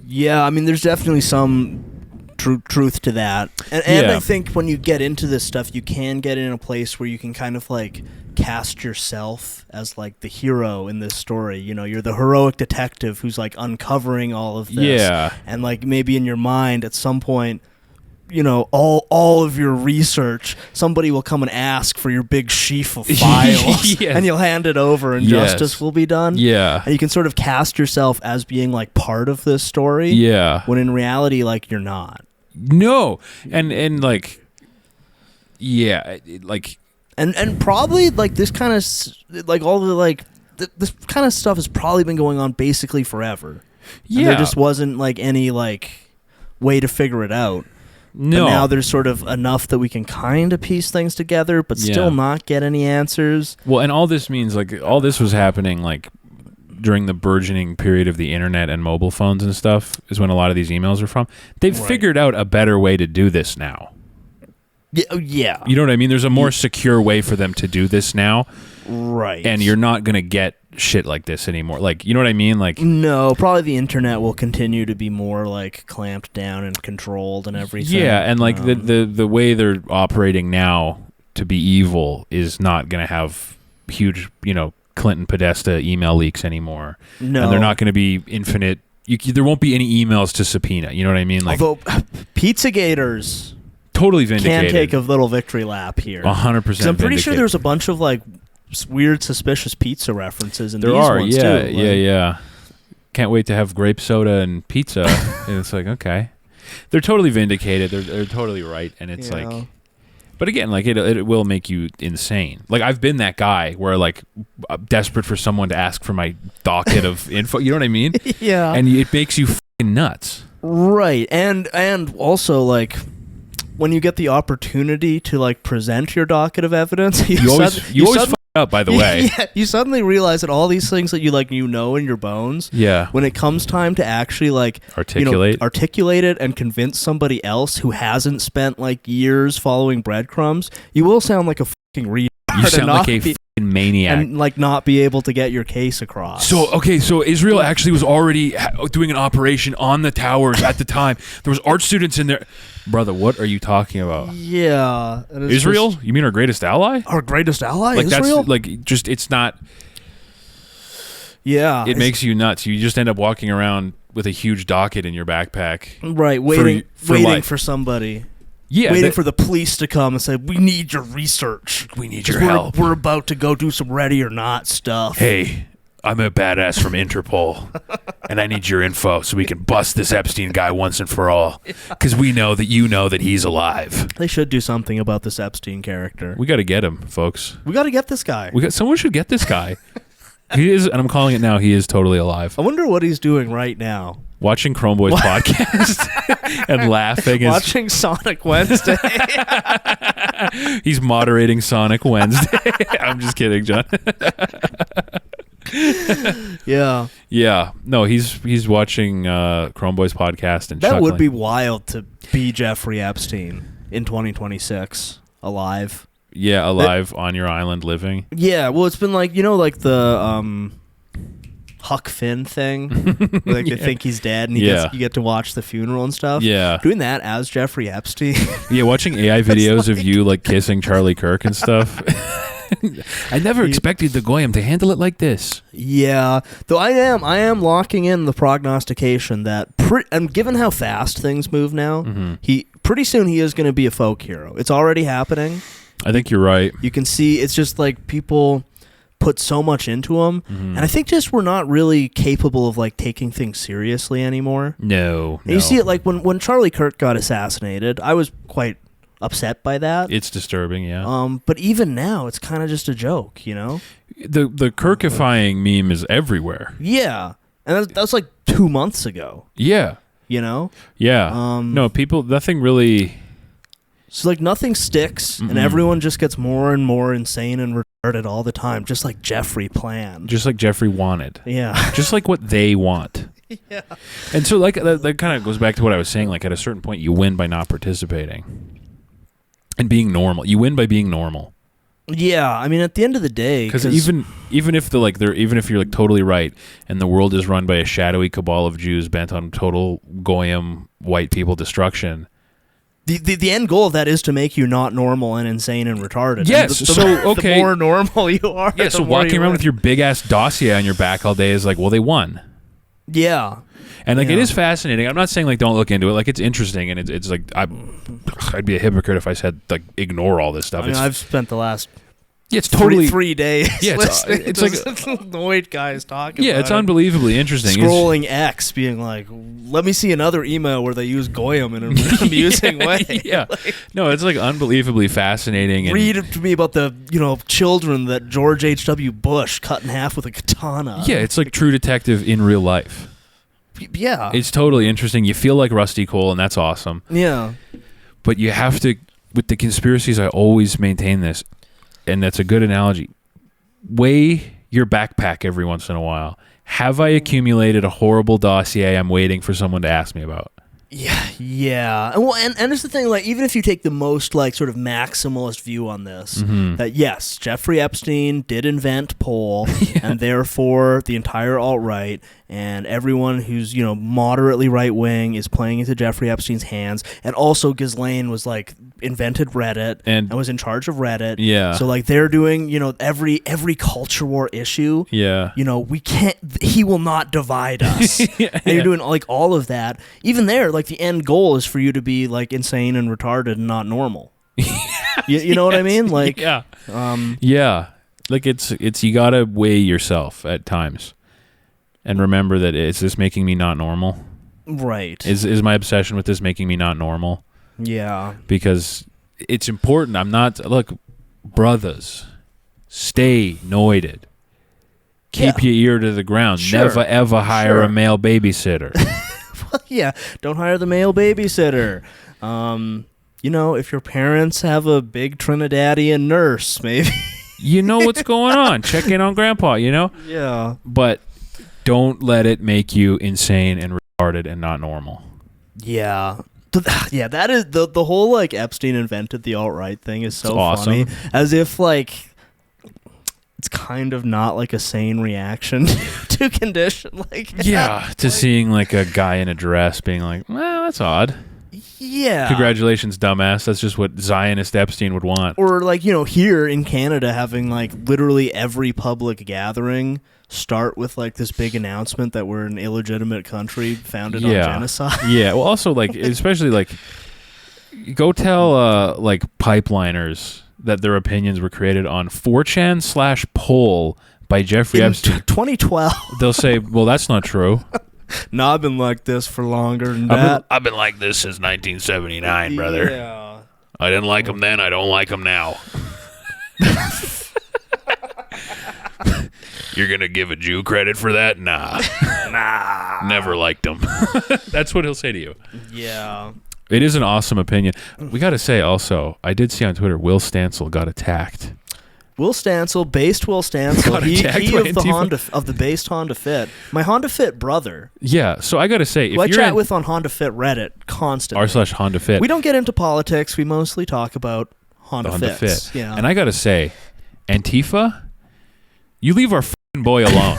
yeah, I mean, there's definitely some truth to that, and I think when you get into this stuff, you can get in a place where you can kind of like cast yourself as like the hero in this story. You're the heroic detective who's like uncovering all of this, and like maybe in your mind at some point, all of your research, somebody will come and ask for your big sheaf of files, and you'll hand it over, and justice will be done. Yeah, and you can sort of cast yourself as being like part of this story. Yeah, when in reality, like you're not. No, and like, yeah, like, and probably like this kind of like all the like this kind of stuff has probably been going on basically forever. Yeah, and there just wasn't like any like way to figure it out. No. But now there's sort of enough that we can kind of piece things together, but still not get any answers. Well, and all this means like all this was happening like during the burgeoning period of the internet and mobile phones and stuff is when a lot of these emails are from. They've figured out a better way to do this now. Yeah. You know what I mean? There's a more secure way for them to do this now. Right. And you're not going to get shit like this anymore. Like, you know what I mean? Like, no, probably the internet will continue to be more like clamped down and controlled and everything. Yeah, and like the way they're operating now to be evil is not going to have huge, Clinton Podesta email leaks anymore. No. And they're not going to be infinite. There won't be any emails to subpoena. You know what I mean? Like, although Pizza Gators. totally vindicated. Can take a little victory lap here. 100%. I'm pretty sure there's a bunch of like weird, suspicious pizza references in there these are, ones yeah, too. yeah. Can't wait to have grape soda and pizza. And it's like, okay, they're totally vindicated. They're totally right, and it's like. But again, like it will make you insane. Like I've been that guy where like I'm desperate for someone to ask for my docket of info. You know what I mean? Yeah. And it makes you fucking nuts. Right. And also like when you get the opportunity to like present your docket of evidence, you always fuck up, by the way. Yeah, you suddenly realize that all these things that you know in your bones. Yeah. When it comes time to actually like articulate it and convince somebody else who hasn't spent like years following breadcrumbs, you will sound like a fucking retard. You sound like a fucking maniac. And like not be able to get your case across. So Israel actually was already doing an operation on the towers at the time. There was art students in there. Brother, what are you talking about? Yeah. Israel? You mean our greatest ally? Our greatest ally? Like Israel? That's like just it's not. Yeah. It makes you nuts. You just end up walking around with a huge docket in your backpack. Right, waiting for somebody. Yeah, waiting for the police to come and say, "We need your research. We need your help. We're about to go do some ready or not stuff." Hey, I'm a badass from Interpol, and I need your info so we can bust this Epstein guy once and for all. Because we know that you know that he's alive. They should do something about this Epstein character. We got to get him, folks. We got to get this guy. Someone should get this guy. He is, and I'm calling it now. He is totally alive. I wonder what he's doing right now. Watching Chrome Boys podcast and laughing. Watching Sonic Wednesday. He's moderating Sonic Wednesday. I'm just kidding, John. Yeah. Yeah. No, he's watching Chrome Boys podcast and that chuckling. would be wild to be Jeffrey Epstein in 2026, alive. Yeah, alive on your island living. Yeah, well, it's been like, like the Huck Finn thing. Like they think he's dead and you get to watch the funeral and stuff. Yeah. Doing that as Jeffrey Epstein. Yeah, watching AI videos of you like kissing Charlie Kirk and stuff. I never expected the Goyim to handle it like this. Yeah, though I am locking in the prognostication that and given how fast things move now, pretty soon he is going to be a folk hero. It's already happening. I think you're right. You can see it's just like people put so much into him, and I think just we're not really capable of like taking things seriously anymore. No. You see it like when Charlie Kirk got assassinated, I was quite upset by that. It's disturbing, yeah. But even now, it's kind of just a joke, you know? The Kirkifying meme is everywhere. Yeah. And that's like 2 months ago. Yeah. You know? Yeah. No, nothing really... So, like, nothing sticks, and everyone just gets more and more insane and retarded all the time, just like Jeffrey planned. Just like Jeffrey wanted. Yeah. Just like what they want. Yeah. And so, like, that kind of goes back to what I was saying. Like, at a certain point, you win by not participating. And being normal. You win by being normal. Yeah, I mean, at the end of the day, because even if you're like totally right, and the world is run by a shadowy cabal of Jews bent on total Goyim white people destruction, the end goal of that is to make you not normal and insane and retarded. Yes, and okay, the more normal you are, yeah. So walking around with your big ass dossier on your back all day is like, well, they won. Yeah. And like it is fascinating. I'm not saying like don't look into it. Like it's interesting, and it's like I'd be a hypocrite if I said like ignore all this stuff. I mean, I've spent the last it's totally 3 days. Yeah, it's like the white guys talking. Yeah, it's unbelievably interesting. Scrolling X, being like, let me see another email where they use Goyim in an amusing way. Yeah, no, it's like unbelievably fascinating. And read to me about the children that George H.W. Bush cut in half with a katana. Yeah, it's like True Detective in real life. Yeah. It's totally interesting. You feel like Rusty Cole, and that's awesome. Yeah. But you have to, with the conspiracies, I always maintain this, and that's a good analogy. Weigh your backpack every once in a while. Have I accumulated a horrible dossier I'm waiting for someone to ask me about? Yeah. Well, and it's the thing, like, even if you take the most, like, sort of maximalist view on this, that yes, Jeffrey Epstein did invent Pol, and therefore the entire alt-right and everyone who's, moderately right-wing is playing into Jeffrey Epstein's hands, and also Ghislaine was, like, invented Reddit and was in charge of Reddit. Yeah. So like they're doing, every culture war issue. Yeah. He will not divide us. And you're doing like all of that. Even there, like the end goal is for you to be like insane and retarded and not normal. You know what I mean? Like yeah. Like it's you gotta weigh yourself at times. And remember that, is this making me not normal? Right. Is my obsession with this making me not normal? Yeah. Because it's important. Look, brothers, stay noited. Keep your ear to the ground. Sure. Never, ever hire a male babysitter. Well, yeah. Don't hire the male babysitter. If your parents have a big Trinidadian nurse, maybe. You know what's going on. Check in on grandpa, Yeah. But don't let it make you insane and retarded and not normal. Yeah. Yeah, that is the whole like Epstein invented the alt-right thing is so awesome. funny. As if like it's kind of not like a sane reaction to condition. Like to seeing like a guy in a dress being like, well, that's odd. Yeah. Congratulations, dumbass. That's just what Zionist Epstein would want. Or like, here in Canada having like literally every public gathering start with like this big announcement that we're an illegitimate country founded on genocide. Yeah. Well, also like, especially like, go tell like pipeliners that their opinions were created on 4chan/poll by Jeffrey Epstein. 2012. They'll say, well, that's not true. No, I've been like this for longer than that. I've been like this since 1979, brother. Yeah. I didn't like him then. I don't like him now. You're going to give a Jew credit for that? Nah. Never liked him. That's what he'll say to you. Yeah. It is an awesome opinion. We got to say also, I did see on Twitter, Will Stansel got attacked. Will Stansel, based Will Stansel, he of the based Honda Fit. My Honda Fit brother. Yeah, so I got to say, if who I you're chat with on Honda Fit Reddit constantly. r/Honda Fit. We don't get into politics. We mostly talk about Honda Fits. Fit. And I got to say, Antifa, you leave our f***ing boy alone.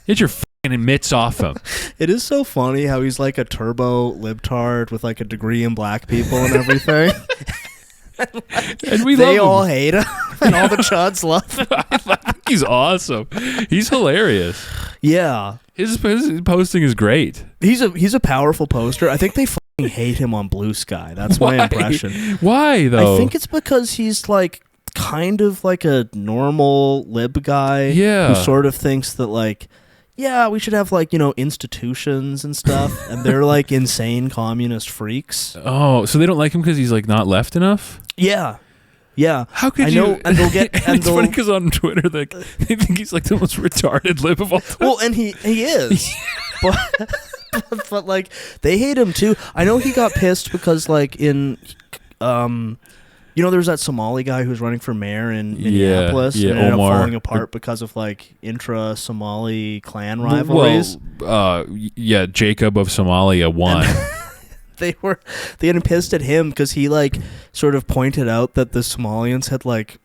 Get your f***ing mitts off him. It is so funny how he's like a turbo libtard with like a degree in black people and everything. And they all hate him, and all the chuds love him. I think he's awesome. He's hilarious. Yeah, his posting is great. He's a powerful poster. I think they fucking hate him on Blue Sky. That's my impression. Why though? I think it's because he's like kind of like a normal lib guy. Yeah, who sort of thinks that like, yeah, we should have like, institutions and stuff, and they're like insane communist freaks. Oh, so they don't like him because he's like not left enough? Yeah. Yeah. How could you? Know, and they'll get. And it's funny because on Twitter, like, they think he's like the most retarded lib of all time. Well, and he is. but like they hate him too. I know he got pissed because like in there's that Somali guy who was running for mayor in Minneapolis and ended up falling apart because of like intra-Somali clan rivalries. Well, Jacob of Somalia won. They had him pissed at him because he like sort of pointed out that the Somalians had like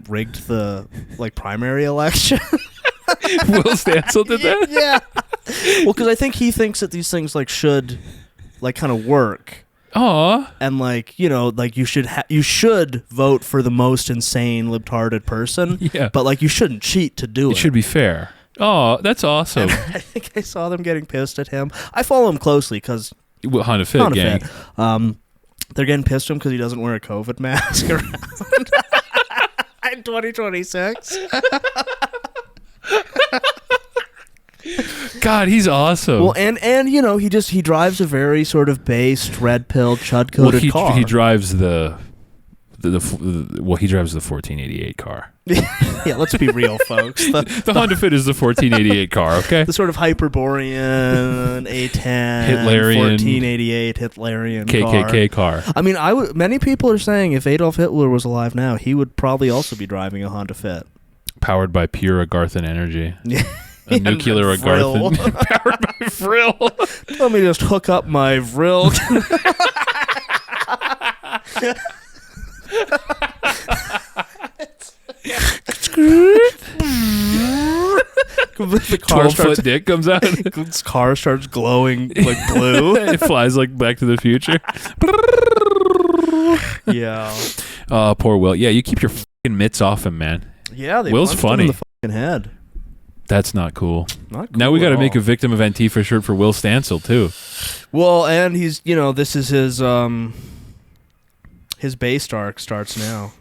rigged the like primary election. Will Stansel did that? Yeah. Well, because I think he thinks that these things like should like kind of work. Aw. And like, like you should vote for the most insane libtarded person. Yeah. But like you shouldn't cheat to do it. It should be fair. Oh, that's awesome. And I think I saw them getting pissed at him. I follow him closely because Honda Fit gang. They're getting pissed at him because he doesn't wear a COVID mask around in 2026. God, he's awesome. Well, and he drives a very sort of based red pill chud coated car. He drives the 1488 car. Yeah, let's be real, folks. The Honda Fit is the 1488 car, okay? The sort of Hyperborean A10 Hitlerian 1488 Hitlerian KKK car. I mean, many people are saying if Adolf Hitler was alive now, he would probably also be driving a Honda Fit. Powered by pure Agarthan energy. A nuclear Agarthan. Powered by Vril. Let me just hook up my Vril. The car 12-foot dick comes out. This car starts glowing like blue. It flies like Back to the Future. Yeah. Poor Will. Yeah, you keep your fucking mitts off him, man. Yeah, they Will's punched him funny. in the fucking head. That's not cool. Not cool Now we got to at make all. a Victim of Antifa shirt for Will Stansel too. Well, and he's, this is his base arc starts now.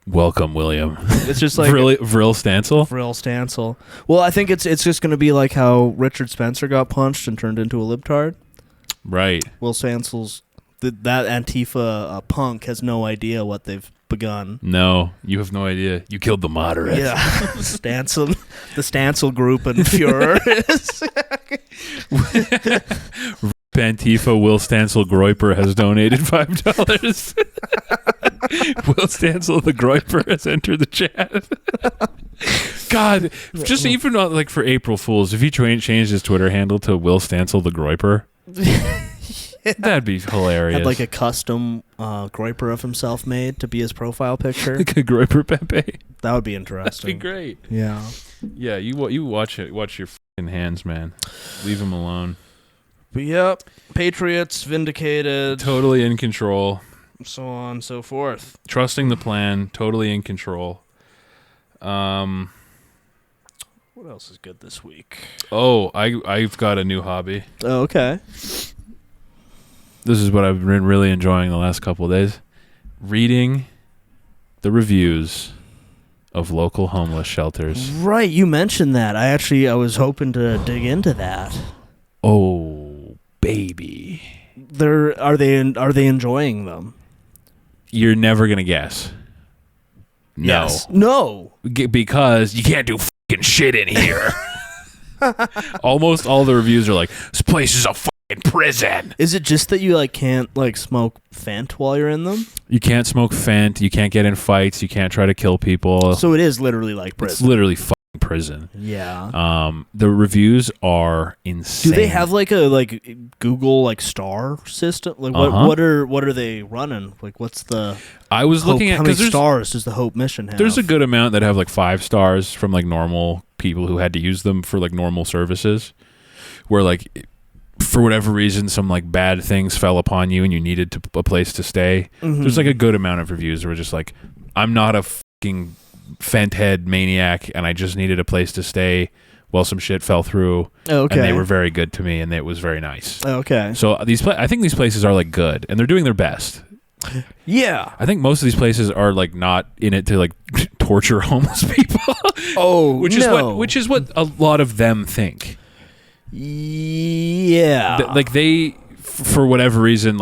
Welcome, William. It's just like Vril Stansel. Vril Stansel. Well, I think it's just going to be like how Richard Spencer got punched and turned into a libtard. Right. Will Stansel's that Antifa punk has no idea what they've begun. No, you have no idea. You killed the moderate. Yeah, Stansel, the Stansel group and Fuhrer is. Antifa Will Stansel Groiper has donated $5. Will Stansel the Groiper has entered the chat. God, just even like for April Fools, if he changed his Twitter handle to Will Stansel the Groiper, that'd be hilarious. Had like a custom Groiper of himself made to be his profile picture. Like a Groiper Pepe. That would be interesting. That'd be great. Yeah. Yeah, you watch it. Watch your fucking hands, man. Leave him alone. But yep, Patriots vindicated. Totally in control. So on and so forth. Trusting the plan. Totally in control. What else is good this week? Oh, I've got a new hobby. Oh, okay. This is what I've been really enjoying the last couple of days. Reading the reviews of local homeless shelters. Right, you mentioned that. I was hoping to dig into that. Oh, baby. Are they enjoying them? You're never going to guess. No. Yes. No. Because you can't do fucking shit in here. Almost all the reviews are like, this place is a fucking prison. Is it just that you can't smoke Fent while you're in them? You can't smoke Fent. You can't get in fights. You can't try to kill people. So it is literally like prison. It's literally fucking prison. Yeah. The reviews are insane. Do they have a Google star system? What are they running? What's the I was Hope, looking at how many because stars does the Hope mission have? there's a good amount that have 5 stars from normal people who had to use them for normal services, where for whatever reason some bad things fell upon you and you needed a place to stay. Mm-hmm. There's a good amount of reviews where just I'm not a fucking Fent head maniac and I just needed a place to stay while some shit fell through. Okay. And they were very good to me and it was very nice. Okay. So I think these places are good and they're doing their best. Yeah. I think most of these places are not in it to torture homeless people. Oh, which is what a lot of them think. Yeah. They for whatever reason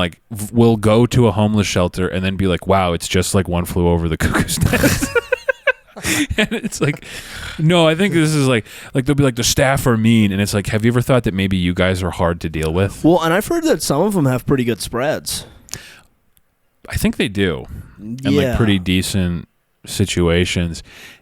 will go to a homeless shelter and then be wow, it's just One Flew Over the Cuckoo's Nest. And it's no, I think this is they'll be the staff are mean and it's have you ever thought that maybe you guys are hard to deal with? Well, and I've heard that some of them have pretty good spreads. I think they do. And Yeah. pretty decent situations.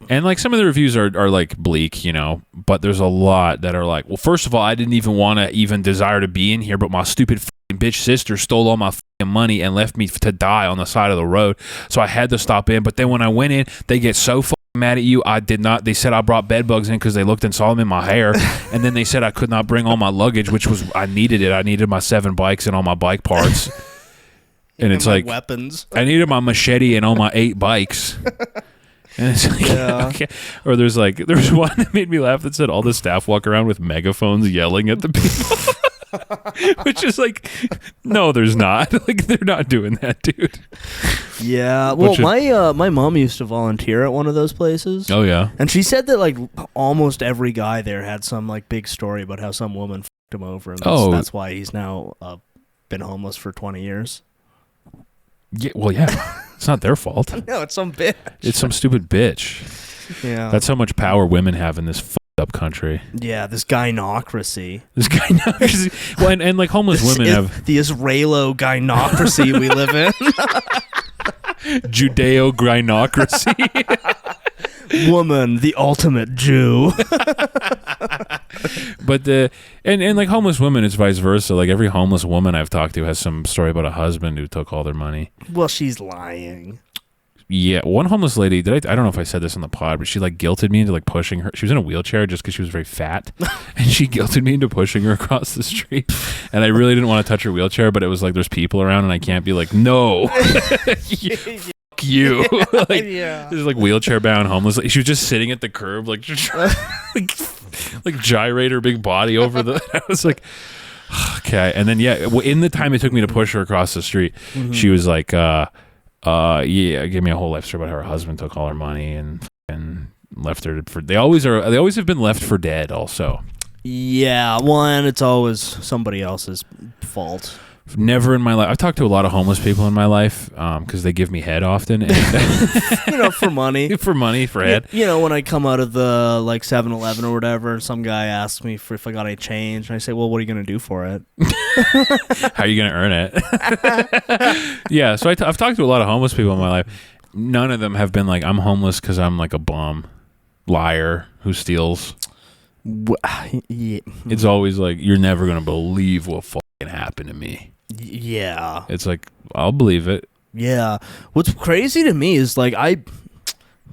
And some of the reviews are bleak, but there's a lot that are well, first of all, I didn't even want to even desire to be in here, but my stupid bitch sister stole all my money and left me to die on the side of the road. So I had to stop in. But then when I went in, they get so mad at you. I did not. They said I brought bed bugs in because they looked and saw them in my hair. And then they said I could not bring all my luggage, which was I needed it. I needed my 7 bikes and all my bike parts. And it's weapons. I needed my machete and all my 8 bikes. And it's Yeah. okay. Or there's there's one that made me laugh that said all the staff walk around with megaphones yelling at the people. Which is no, there's not. They're not doing that, dude. Yeah. Well, my mom used to volunteer at one of those places. Oh yeah. And she said that almost every guy there had some big story about how some woman fucked him over, and that's why he's now been homeless for 20 years. Yeah. Well, yeah. It's not their fault. No, it's some bitch. It's some stupid bitch. Yeah. That's how much power women have in this up country. Yeah, this gynocracy. This gynocracy. Well, and homeless women have the Israelo gynocracy we live in. Judeo gynocracy. Woman, the ultimate Jew. But and homeless women, it's vice versa. Every homeless woman I've talked to has some story about a husband who took all their money. Well, she's lying. Yeah, one homeless lady. I don't know if I said this on the pod, but she like guilted me into like pushing her. She was in a wheelchair just because she was very fat, and she guilted me into pushing her across the street. And I really didn't want to touch her wheelchair, but it was like there's people around, and I can't be like no. Fuck you. Like, there's like wheelchair bound homeless. She was just sitting at the curb, like like gyrate her big body over the. I was like, okay. And then in the time it took me to push her across the street, she was like, give me a whole life story about how her husband took all her money and left her for. They always have been left for dead. Also, yeah. One, it's always somebody else's fault. Never in my life. I've talked to a lot of homeless people in my life because they give me head often. And for money. for head. When I come out of the like 7-Eleven or whatever, and some guy asks me if I got any change, and I say, well, what are you going to do for it? How are you going to earn it? Yeah, so I've talked to a lot of homeless people in my life. None of them have been like, I'm homeless because I'm like a bum, liar who steals. Yeah. It's always like, you're never going to believe what happened to me. Yeah. It's like, I'll believe it. Yeah. What's crazy to me is like, let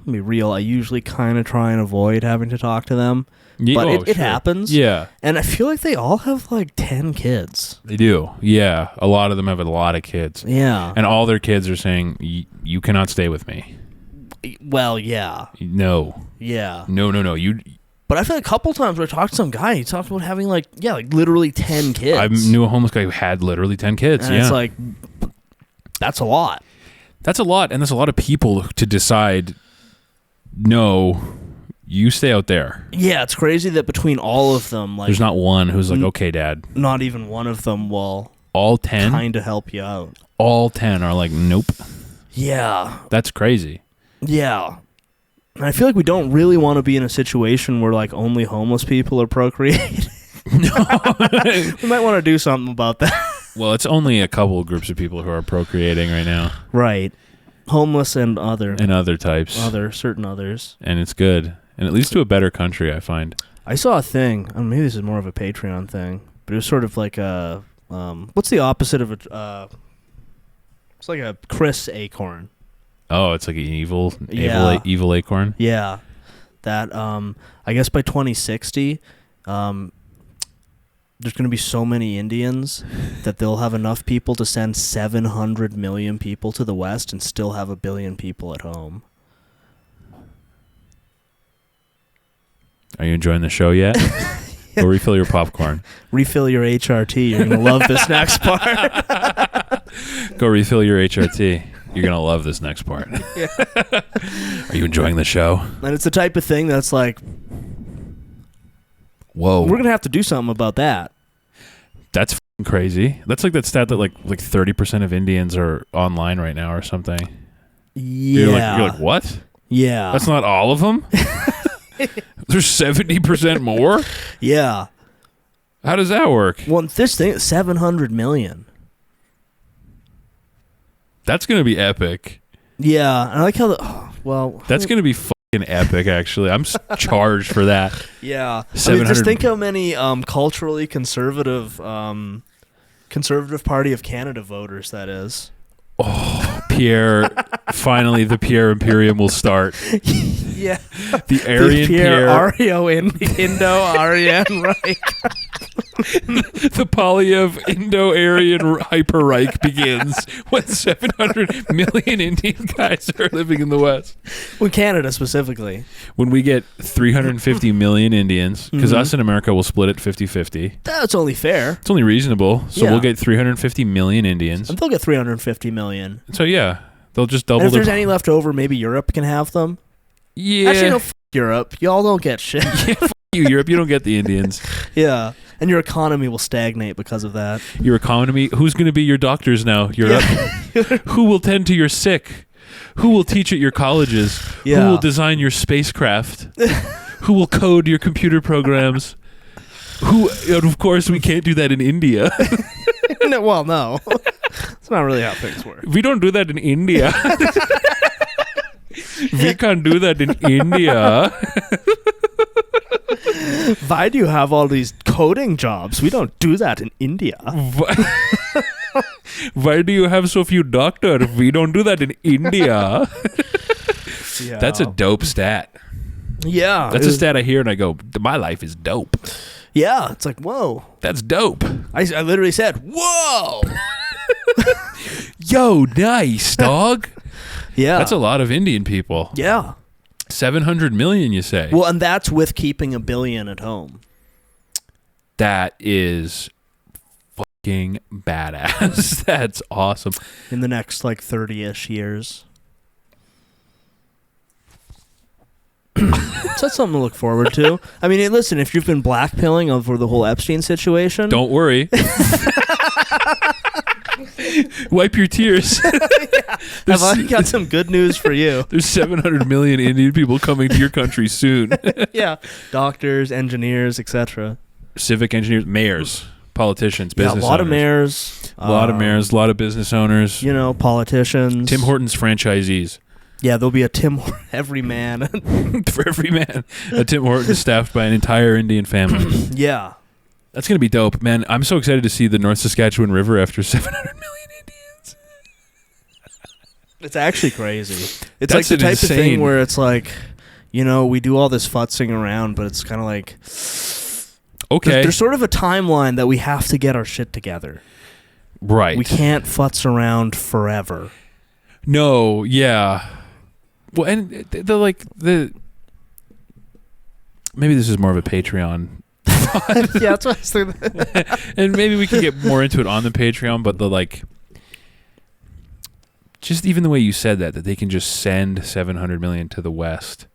me be real, I usually kind of try and avoid having to talk to them. But it happens. Yeah. And I feel like they all have like 10 kids. They do. Yeah. A lot of them have a lot of kids. Yeah. And all their kids are saying, you cannot stay with me. Well, yeah. No. Yeah. No. But I feel like a couple times where I talked to some guy, he talked about having like literally 10 kids. I knew a homeless guy who had literally 10 kids. And it's like, that's a lot. That's a lot. And there's a lot of people to decide, no, you stay out there. Yeah, it's crazy that between all of them, like, there's not one who's like, okay, Dad. Not even one of them will all 10 kind of help you out. All 10 are like, nope. Yeah. That's crazy. Yeah. And I feel like we don't really want to be in a situation where like only homeless people are procreating. No. We might want to do something about that. Well, it's only a couple of groups of people who are procreating right now. Right. Homeless and other. And other types. Certain others. And it's good. And it leads to a better country, I find. I saw a thing, maybe this is more of a Patreon thing, but it was sort of like a, what's the opposite of a, it's like a Chris acorn. Oh, it's like an evil acorn? Yeah. That, I guess by 2060, there's going to be so many Indians that they'll have enough people to send 700 million people to the West and still have 1 billion people at home. Are you enjoying the show yet? Go refill your popcorn. Refill your HRT. You're going to love this next part. Go refill your HRT. You're going to love this next part. Yeah. Are you enjoying the show? And it's the type of thing that's like, whoa. We're going to have to do something about that. That's f***ing crazy. That's like that stat that like 30% of Indians are online right now or something. Yeah. You're like, what? Yeah. That's not all of them? There's 70% more? Yeah. How does that work? Well, this thing, 700 million. That's going to be epic. Yeah. I like how that's going to be fucking epic, actually. I'm charged for that. Yeah. I mean, just think how many culturally conservative Party of Canada voters that is. Oh, Pierre. Finally, the Pierre Imperium will start. Yeah. The Aryan Pierre. Aryo Indo-Aryan Reich. The Polyev Indo-Aryan Hyper-Reich begins when 700 million Indian guys are living in the West. Well, Canada specifically. When we get 350 million Indians, because us in America will split it 50-50. That's only fair. It's only reasonable. So we'll get 350 million Indians. And they'll get 350 million. So yeah, they'll just double. And if there's any left over, maybe Europe can have them. Yeah. Actually, no, Europe. Y'all don't get shit. Yeah, you, Europe. You don't get the Indians. Yeah. And your economy will stagnate because of that. Your economy? Who's going to be your doctors now, Europe? Yeah. Who will tend to your sick? Who will teach at your colleges? Yeah. Who will design your spacecraft? Who will code your computer programs? And of course, we can't do that in India. Well, no. It's not really how things work. We don't do that in India. We can't do that in India. Why do you have all these coding jobs? We don't do that in India. Why do you have so few doctors? We don't do that in India. Yeah. That's a dope stat. Yeah. That's a stat I hear and I go, my life is dope. Yeah. It's like, whoa. That's dope. I literally said, whoa. Yo, nice, dog. Yeah. That's a lot of Indian people. Yeah. 700 million, you say? Well, and that's with keeping $1 billion at home. That is fucking badass. That's awesome. In the next, 30-ish years. So that's something to look forward to. I mean, listen, if you've been blackpilling over the whole Epstein situation... Don't worry. Wipe your tears. I've got some good news for you. There's 700 million Indian people coming to your country soon. Yeah. Doctors, engineers, etc. Civic engineers, mayors, politicians, business owners. A lot of mayors. A lot of business owners. Politicians. Tim Hortons franchisees. Yeah, there'll be a Tim every man. For every man. A Tim Hortons staffed by an entire Indian family. Yeah. That's going to be dope, man. I'm so excited to see the North Saskatchewan River after 700 million Indians. It's actually crazy. It's That's like the type insane. of thing where it's like, we do all this futzing around, but it's kind of like... Okay. There's sort of a timeline that we have to get our shit together. Right. We can't futz around forever. No, yeah. Well, and the maybe this is more of a Patreon. Yeah, that's what I was thinking. And maybe we can get more into it on the Patreon, but just even the way you said that they can just send 700 million to the West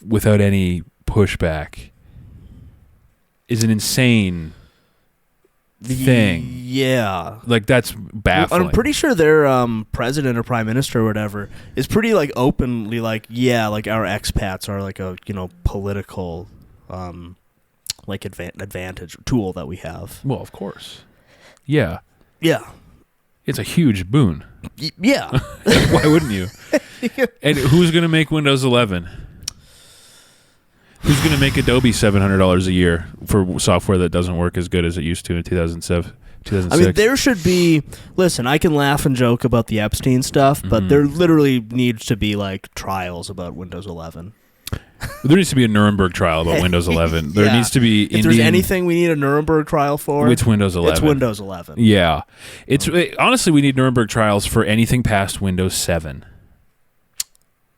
without any pushback is an insane thing. Yeah. That's baffling. I'm pretty sure their president or prime minister or whatever is pretty openly our expats are a political advantage tool that we have. Well, of course. Yeah. Yeah. It's a huge boon. Yeah. Why wouldn't you? And who's going to make Windows 11? Who's going to make Adobe $700 a year for software that doesn't work as good as it used to in 2007, 2006? I mean, there should be... Listen, I can laugh and joke about the Epstein stuff, but there literally needs to be, trials about Windows 11. There needs to be a Nuremberg trial about Windows 11. There needs to be If there's anything we need a Nuremberg trial for... It's Windows 11. It's Windows 11. Yeah. Honestly, we need Nuremberg trials for anything past Windows 7.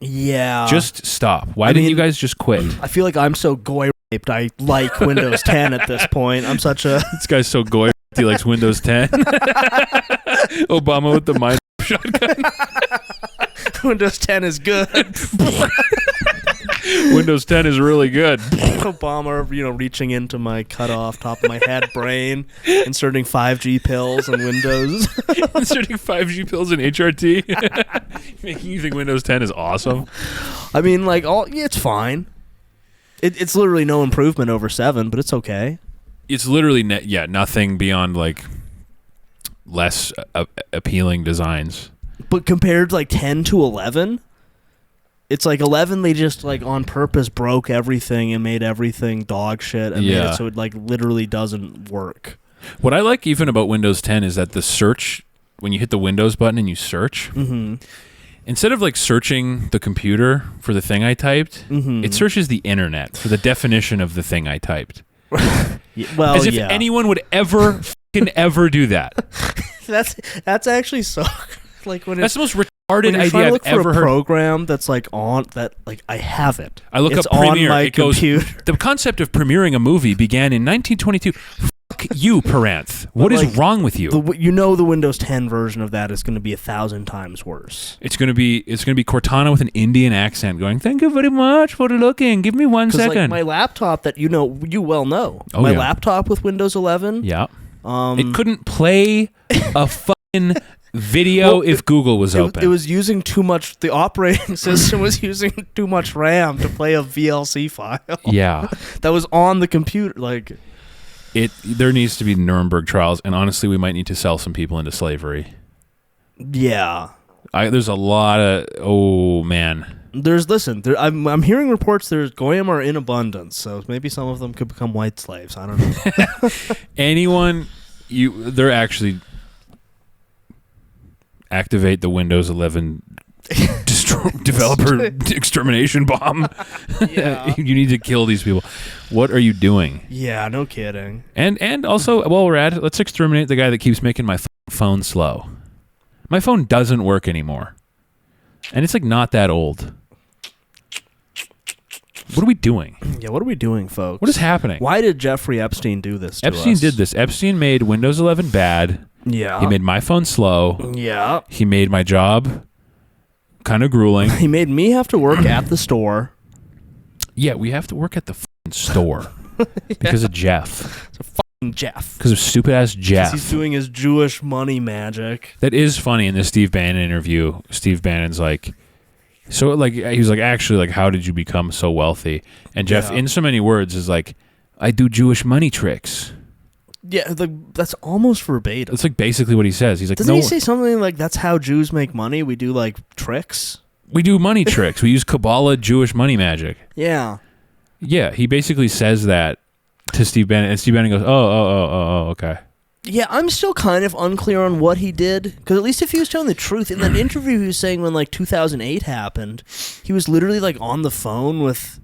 Yeah. Just stop. Why didn't you guys just quit? I feel like I'm so goy-raped. I like Windows 10 at this point. I'm such a... This guy's so goy. He likes Windows 10. Obama with the mind shotgun. Windows 10 is good. Windows 10 is really good. Obama, reaching into my cut off top of my head brain, inserting 5G pills in Windows. Inserting 5G pills in HRT. Making you think Windows 10 is awesome. I mean, it's fine. It's literally no improvement over 7, but it's okay. It's literally nothing beyond less appealing designs. But compared 10 to 11, it's 11 they just on purpose broke everything and made everything dog shit and made it so it literally doesn't work. What I like even about Windows 10 is that the search, when you hit the Windows button and you search, instead of searching the computer for the thing I typed, it searches the internet for the definition of the thing I typed. Well, as if anyone would ever do that. That's actually so when that's the most retarded idea I've ever heard. Program that's on that I have it. I look it's up Premiere. On my it goes. computer. The concept of premiering a movie began in 1922. Fuck you, Paranth. What is wrong with you? The Windows 10 version of that is going to be 1,000 times worse. It's going to be Cortana with an Indian accent going, "Thank you very much for looking. Give me 1 second." My laptop that you well know. Oh, my yeah. laptop with Windows 11. Yeah. It couldn't play a fucking video if Google was open. It was using too much. The operating system was using too much RAM to play a VLC file. Yeah. That was on the computer. There needs to be Nuremberg trials, and honestly, we might need to sell some people into slavery. Yeah. There's a lot of... Oh, man. I'm hearing reports Goyim are in abundance, so maybe some of them could become white slaves. I don't know. Anyone... They're actually... activate the Windows 11 developer extermination bomb. Yeah. You need to kill these people. What are you doing? Yeah, no kidding. And also, while we're at it, let's exterminate the guy that keeps making my phone slow. My phone doesn't work anymore. And it's like not that old. What are we doing? Yeah, what are we doing, folks? What is happening? Why did Jeffrey Epstein do this to Epstein us? did this. Epstein made Windows 11 bad. Yeah. He made my phone slow. Yeah. He made my job kind of grueling. He made me have to work at the store. Yeah, we have to work at the store because of Jeff. It's a fucking Jeff. Because of stupid-ass Jeff. He's doing his Jewish money magic. That is funny in the Steve Bannon interview. Steve Bannon's like, so like he was like, actually, like, how did you become so wealthy? And Jeff, in so many words, is like, I do Jewish money tricks. Yeah, like that's almost verbatim. That's like basically what he says. He's like, Doesn't he say something like, that's how Jews make money? We do like tricks? We do money tricks. We use Kabbalah Jewish money magic. Yeah. Yeah, he basically says that to Steve Bannon, and Steve Bannon goes, oh, okay. Yeah, I'm still kind of unclear on what he did, because at least if he was telling the truth, in that interview he was saying when like 2008 happened, he was literally like on the phone with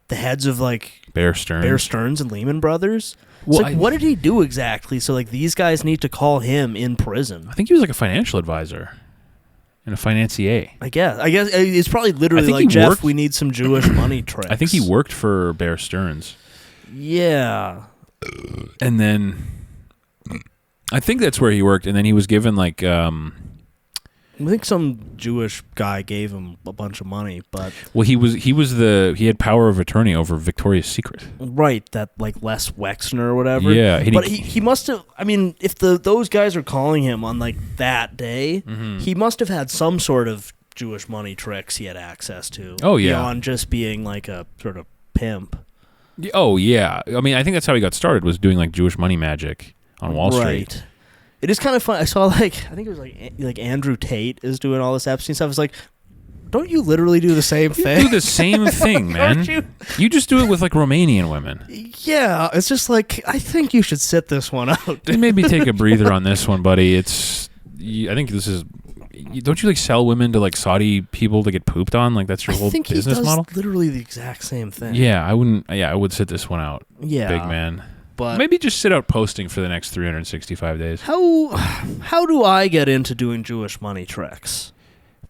the heads of like Bear Stearns and Lehman Brothers. Well, It's like, what did he do exactly? So like these guys need to call him in prison. I think he was like a financial advisor and a financier. I guess it's probably literally like, Jeff, we need some Jewish money tricks. I think he worked for Bear Stearns. Yeah. And then I think that's where he worked, and then he was given like I think some Jewish guy gave him a bunch of money, but well, he had power of attorney over Victoria's Secret. Right, that like Les Wexner or whatever. Yeah, but he must have. I mean, if those guys are calling him on like that day, he must have had some sort of Jewish money tricks he had access to. Oh yeah, beyond just being like a sort of pimp. Oh yeah, I mean, I think that's how he got started, was doing like Jewish money magic on Wall Street. It is kind of fun. I saw I think it was like Andrew Tate is doing all this Epstein stuff. It's like, don't you literally do the same thing? You do the same thing, man. You just do it with like Romanian women. Yeah, it's just like, I think you should sit this one out. Maybe take a breather on this one, buddy. I think this is. Don't you like sell women to like Saudi people to get pooped on? Like that's your whole business model. Literally the exact same thing. Yeah, I wouldn't. Yeah, I would sit this one out. Yeah, big man. But maybe just sit out posting for the next 365 days. How do I get into doing Jewish money tricks?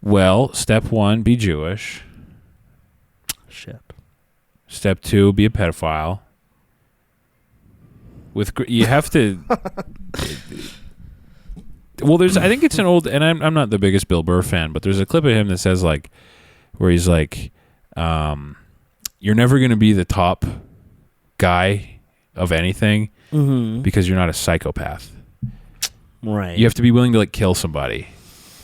Well, step 1, be Jewish. Shit. Step 2, be a pedophile. You have to. Well, I think it's an old, and I'm not the biggest Bill Burr fan, but there's a clip of him that says like, where he's like, you're never going to be the top guy of anything because you're not a psychopath. Right. You have to be willing to like kill somebody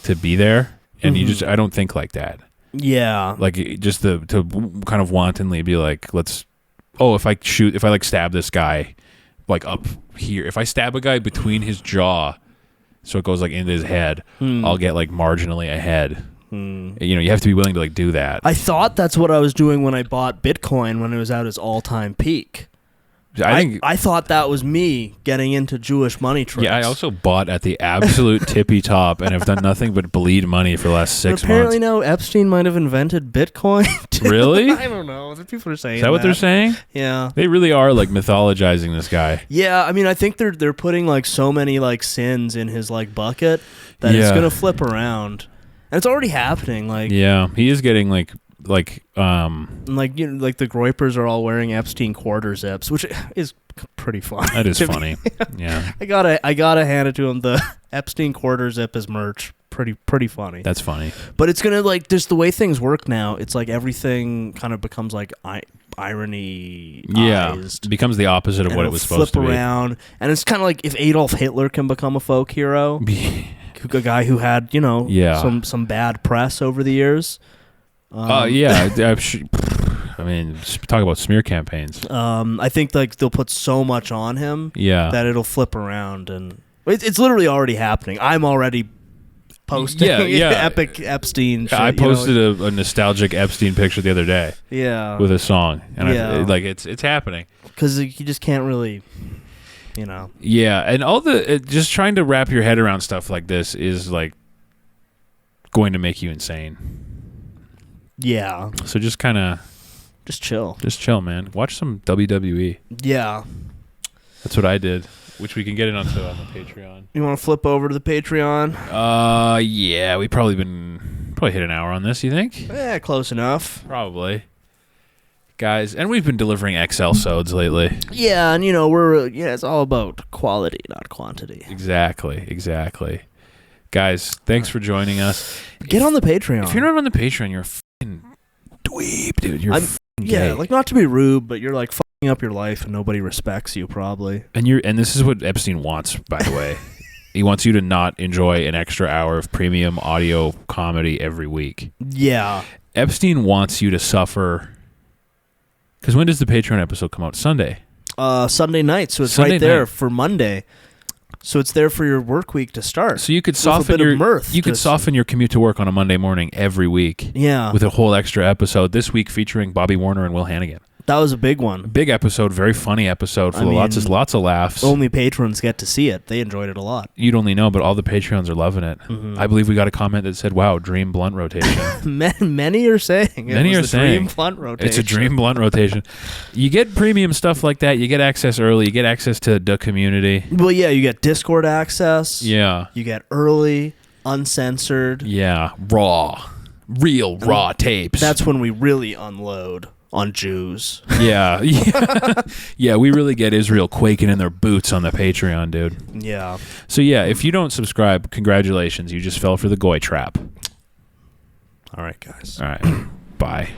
to be there, and I don't think like that. Yeah. Like just to kind of wantonly be like, if I like stab this guy like up here, if I stab a guy between his jaw so it goes like into his head, I'll get like marginally ahead. You have to be willing to like do that. I thought that's what I was doing when I bought Bitcoin when it was at its all-time peak. I thought that was me getting into Jewish money tricks. Yeah, I also bought at the absolute tippy top and have done nothing but bleed money for the last 6 months. Apparently now Epstein might have invented Bitcoin. Really? I don't know. People are saying Is that what they're saying? Yeah. They really are like mythologizing this guy. Yeah, I mean, I think they're putting like so many like sins in his like bucket that it's gonna flip around, and it's already happening. Like, yeah, he is getting like the Groypers are all wearing Epstein quarter zips, which is pretty funny. That is funny. Yeah, I gotta hand it to him. The Epstein quarter zip is merch. Pretty funny. That's funny. But it's gonna like just the way things work now. It's like everything kind of becomes like irony. Yeah, it becomes the opposite of what it was supposed to be. Flip around, and it's kind of like if Adolf Hitler can become a folk hero, a guy who had some bad press over the years. Yeah. I mean, talk about smear campaigns. I think like they'll put so much on him that it'll flip around, and it's literally already happening. I'm already posting epic Epstein shit. I posted a nostalgic Epstein picture the other day. Yeah. With a song. And it's happening. Because you just can't really, Yeah, and all just trying to wrap your head around stuff like this is like going to make you insane. Yeah. So just kind of... Just chill. Just chill, man. Watch some WWE. Yeah. That's what I did, which we can get it on the Patreon. You want to flip over to the Patreon? Yeah. We probably hit an hour on this, you think? Yeah, close enough. Probably. Guys, and we've been delivering XL sods lately. Yeah, and it's all about quality, not quantity. Exactly. Guys, thanks for joining us. Get on the Patreon. If you're not on the Patreon, you're a fucking dweeb, dude. You're yeah, gay. like, not to be rude, but you're like fucking up your life and nobody respects you, probably. And this is what Epstein wants, by the way. He wants you to not enjoy an extra hour of premium audio comedy every week. Yeah. Epstein wants you to suffer. Because when does the Patreon episode come out? Sunday. Sunday night, so it's Sunday right there night. for Monday. So it's there for your work week to start. So you could soften your commute to work on a Monday morning every week. Yeah. With a whole extra episode this week featuring Bobby Warner and Will Hannigan. That was a big one. Big episode, very funny episode full of lots of laughs. Only patrons get to see it. They enjoyed it a lot. You'd only know, but all the Patreons are loving it. Mm-hmm. I believe we got a comment that said, "Wow, dream blunt rotation." Many are saying dream blunt rotation. It's a dream blunt rotation. You get premium stuff like that. You get access early. You get access to the community. Well, yeah, you get Discord access. Yeah. You get early, uncensored. Yeah, real raw tapes. That's when we really unload on Jews. Yeah. Yeah, we really get Israel quaking in their boots on the Patreon, dude. Yeah. So yeah, if you don't subscribe, congratulations. You just fell for the Goy trap. All right, guys. All right. Bye.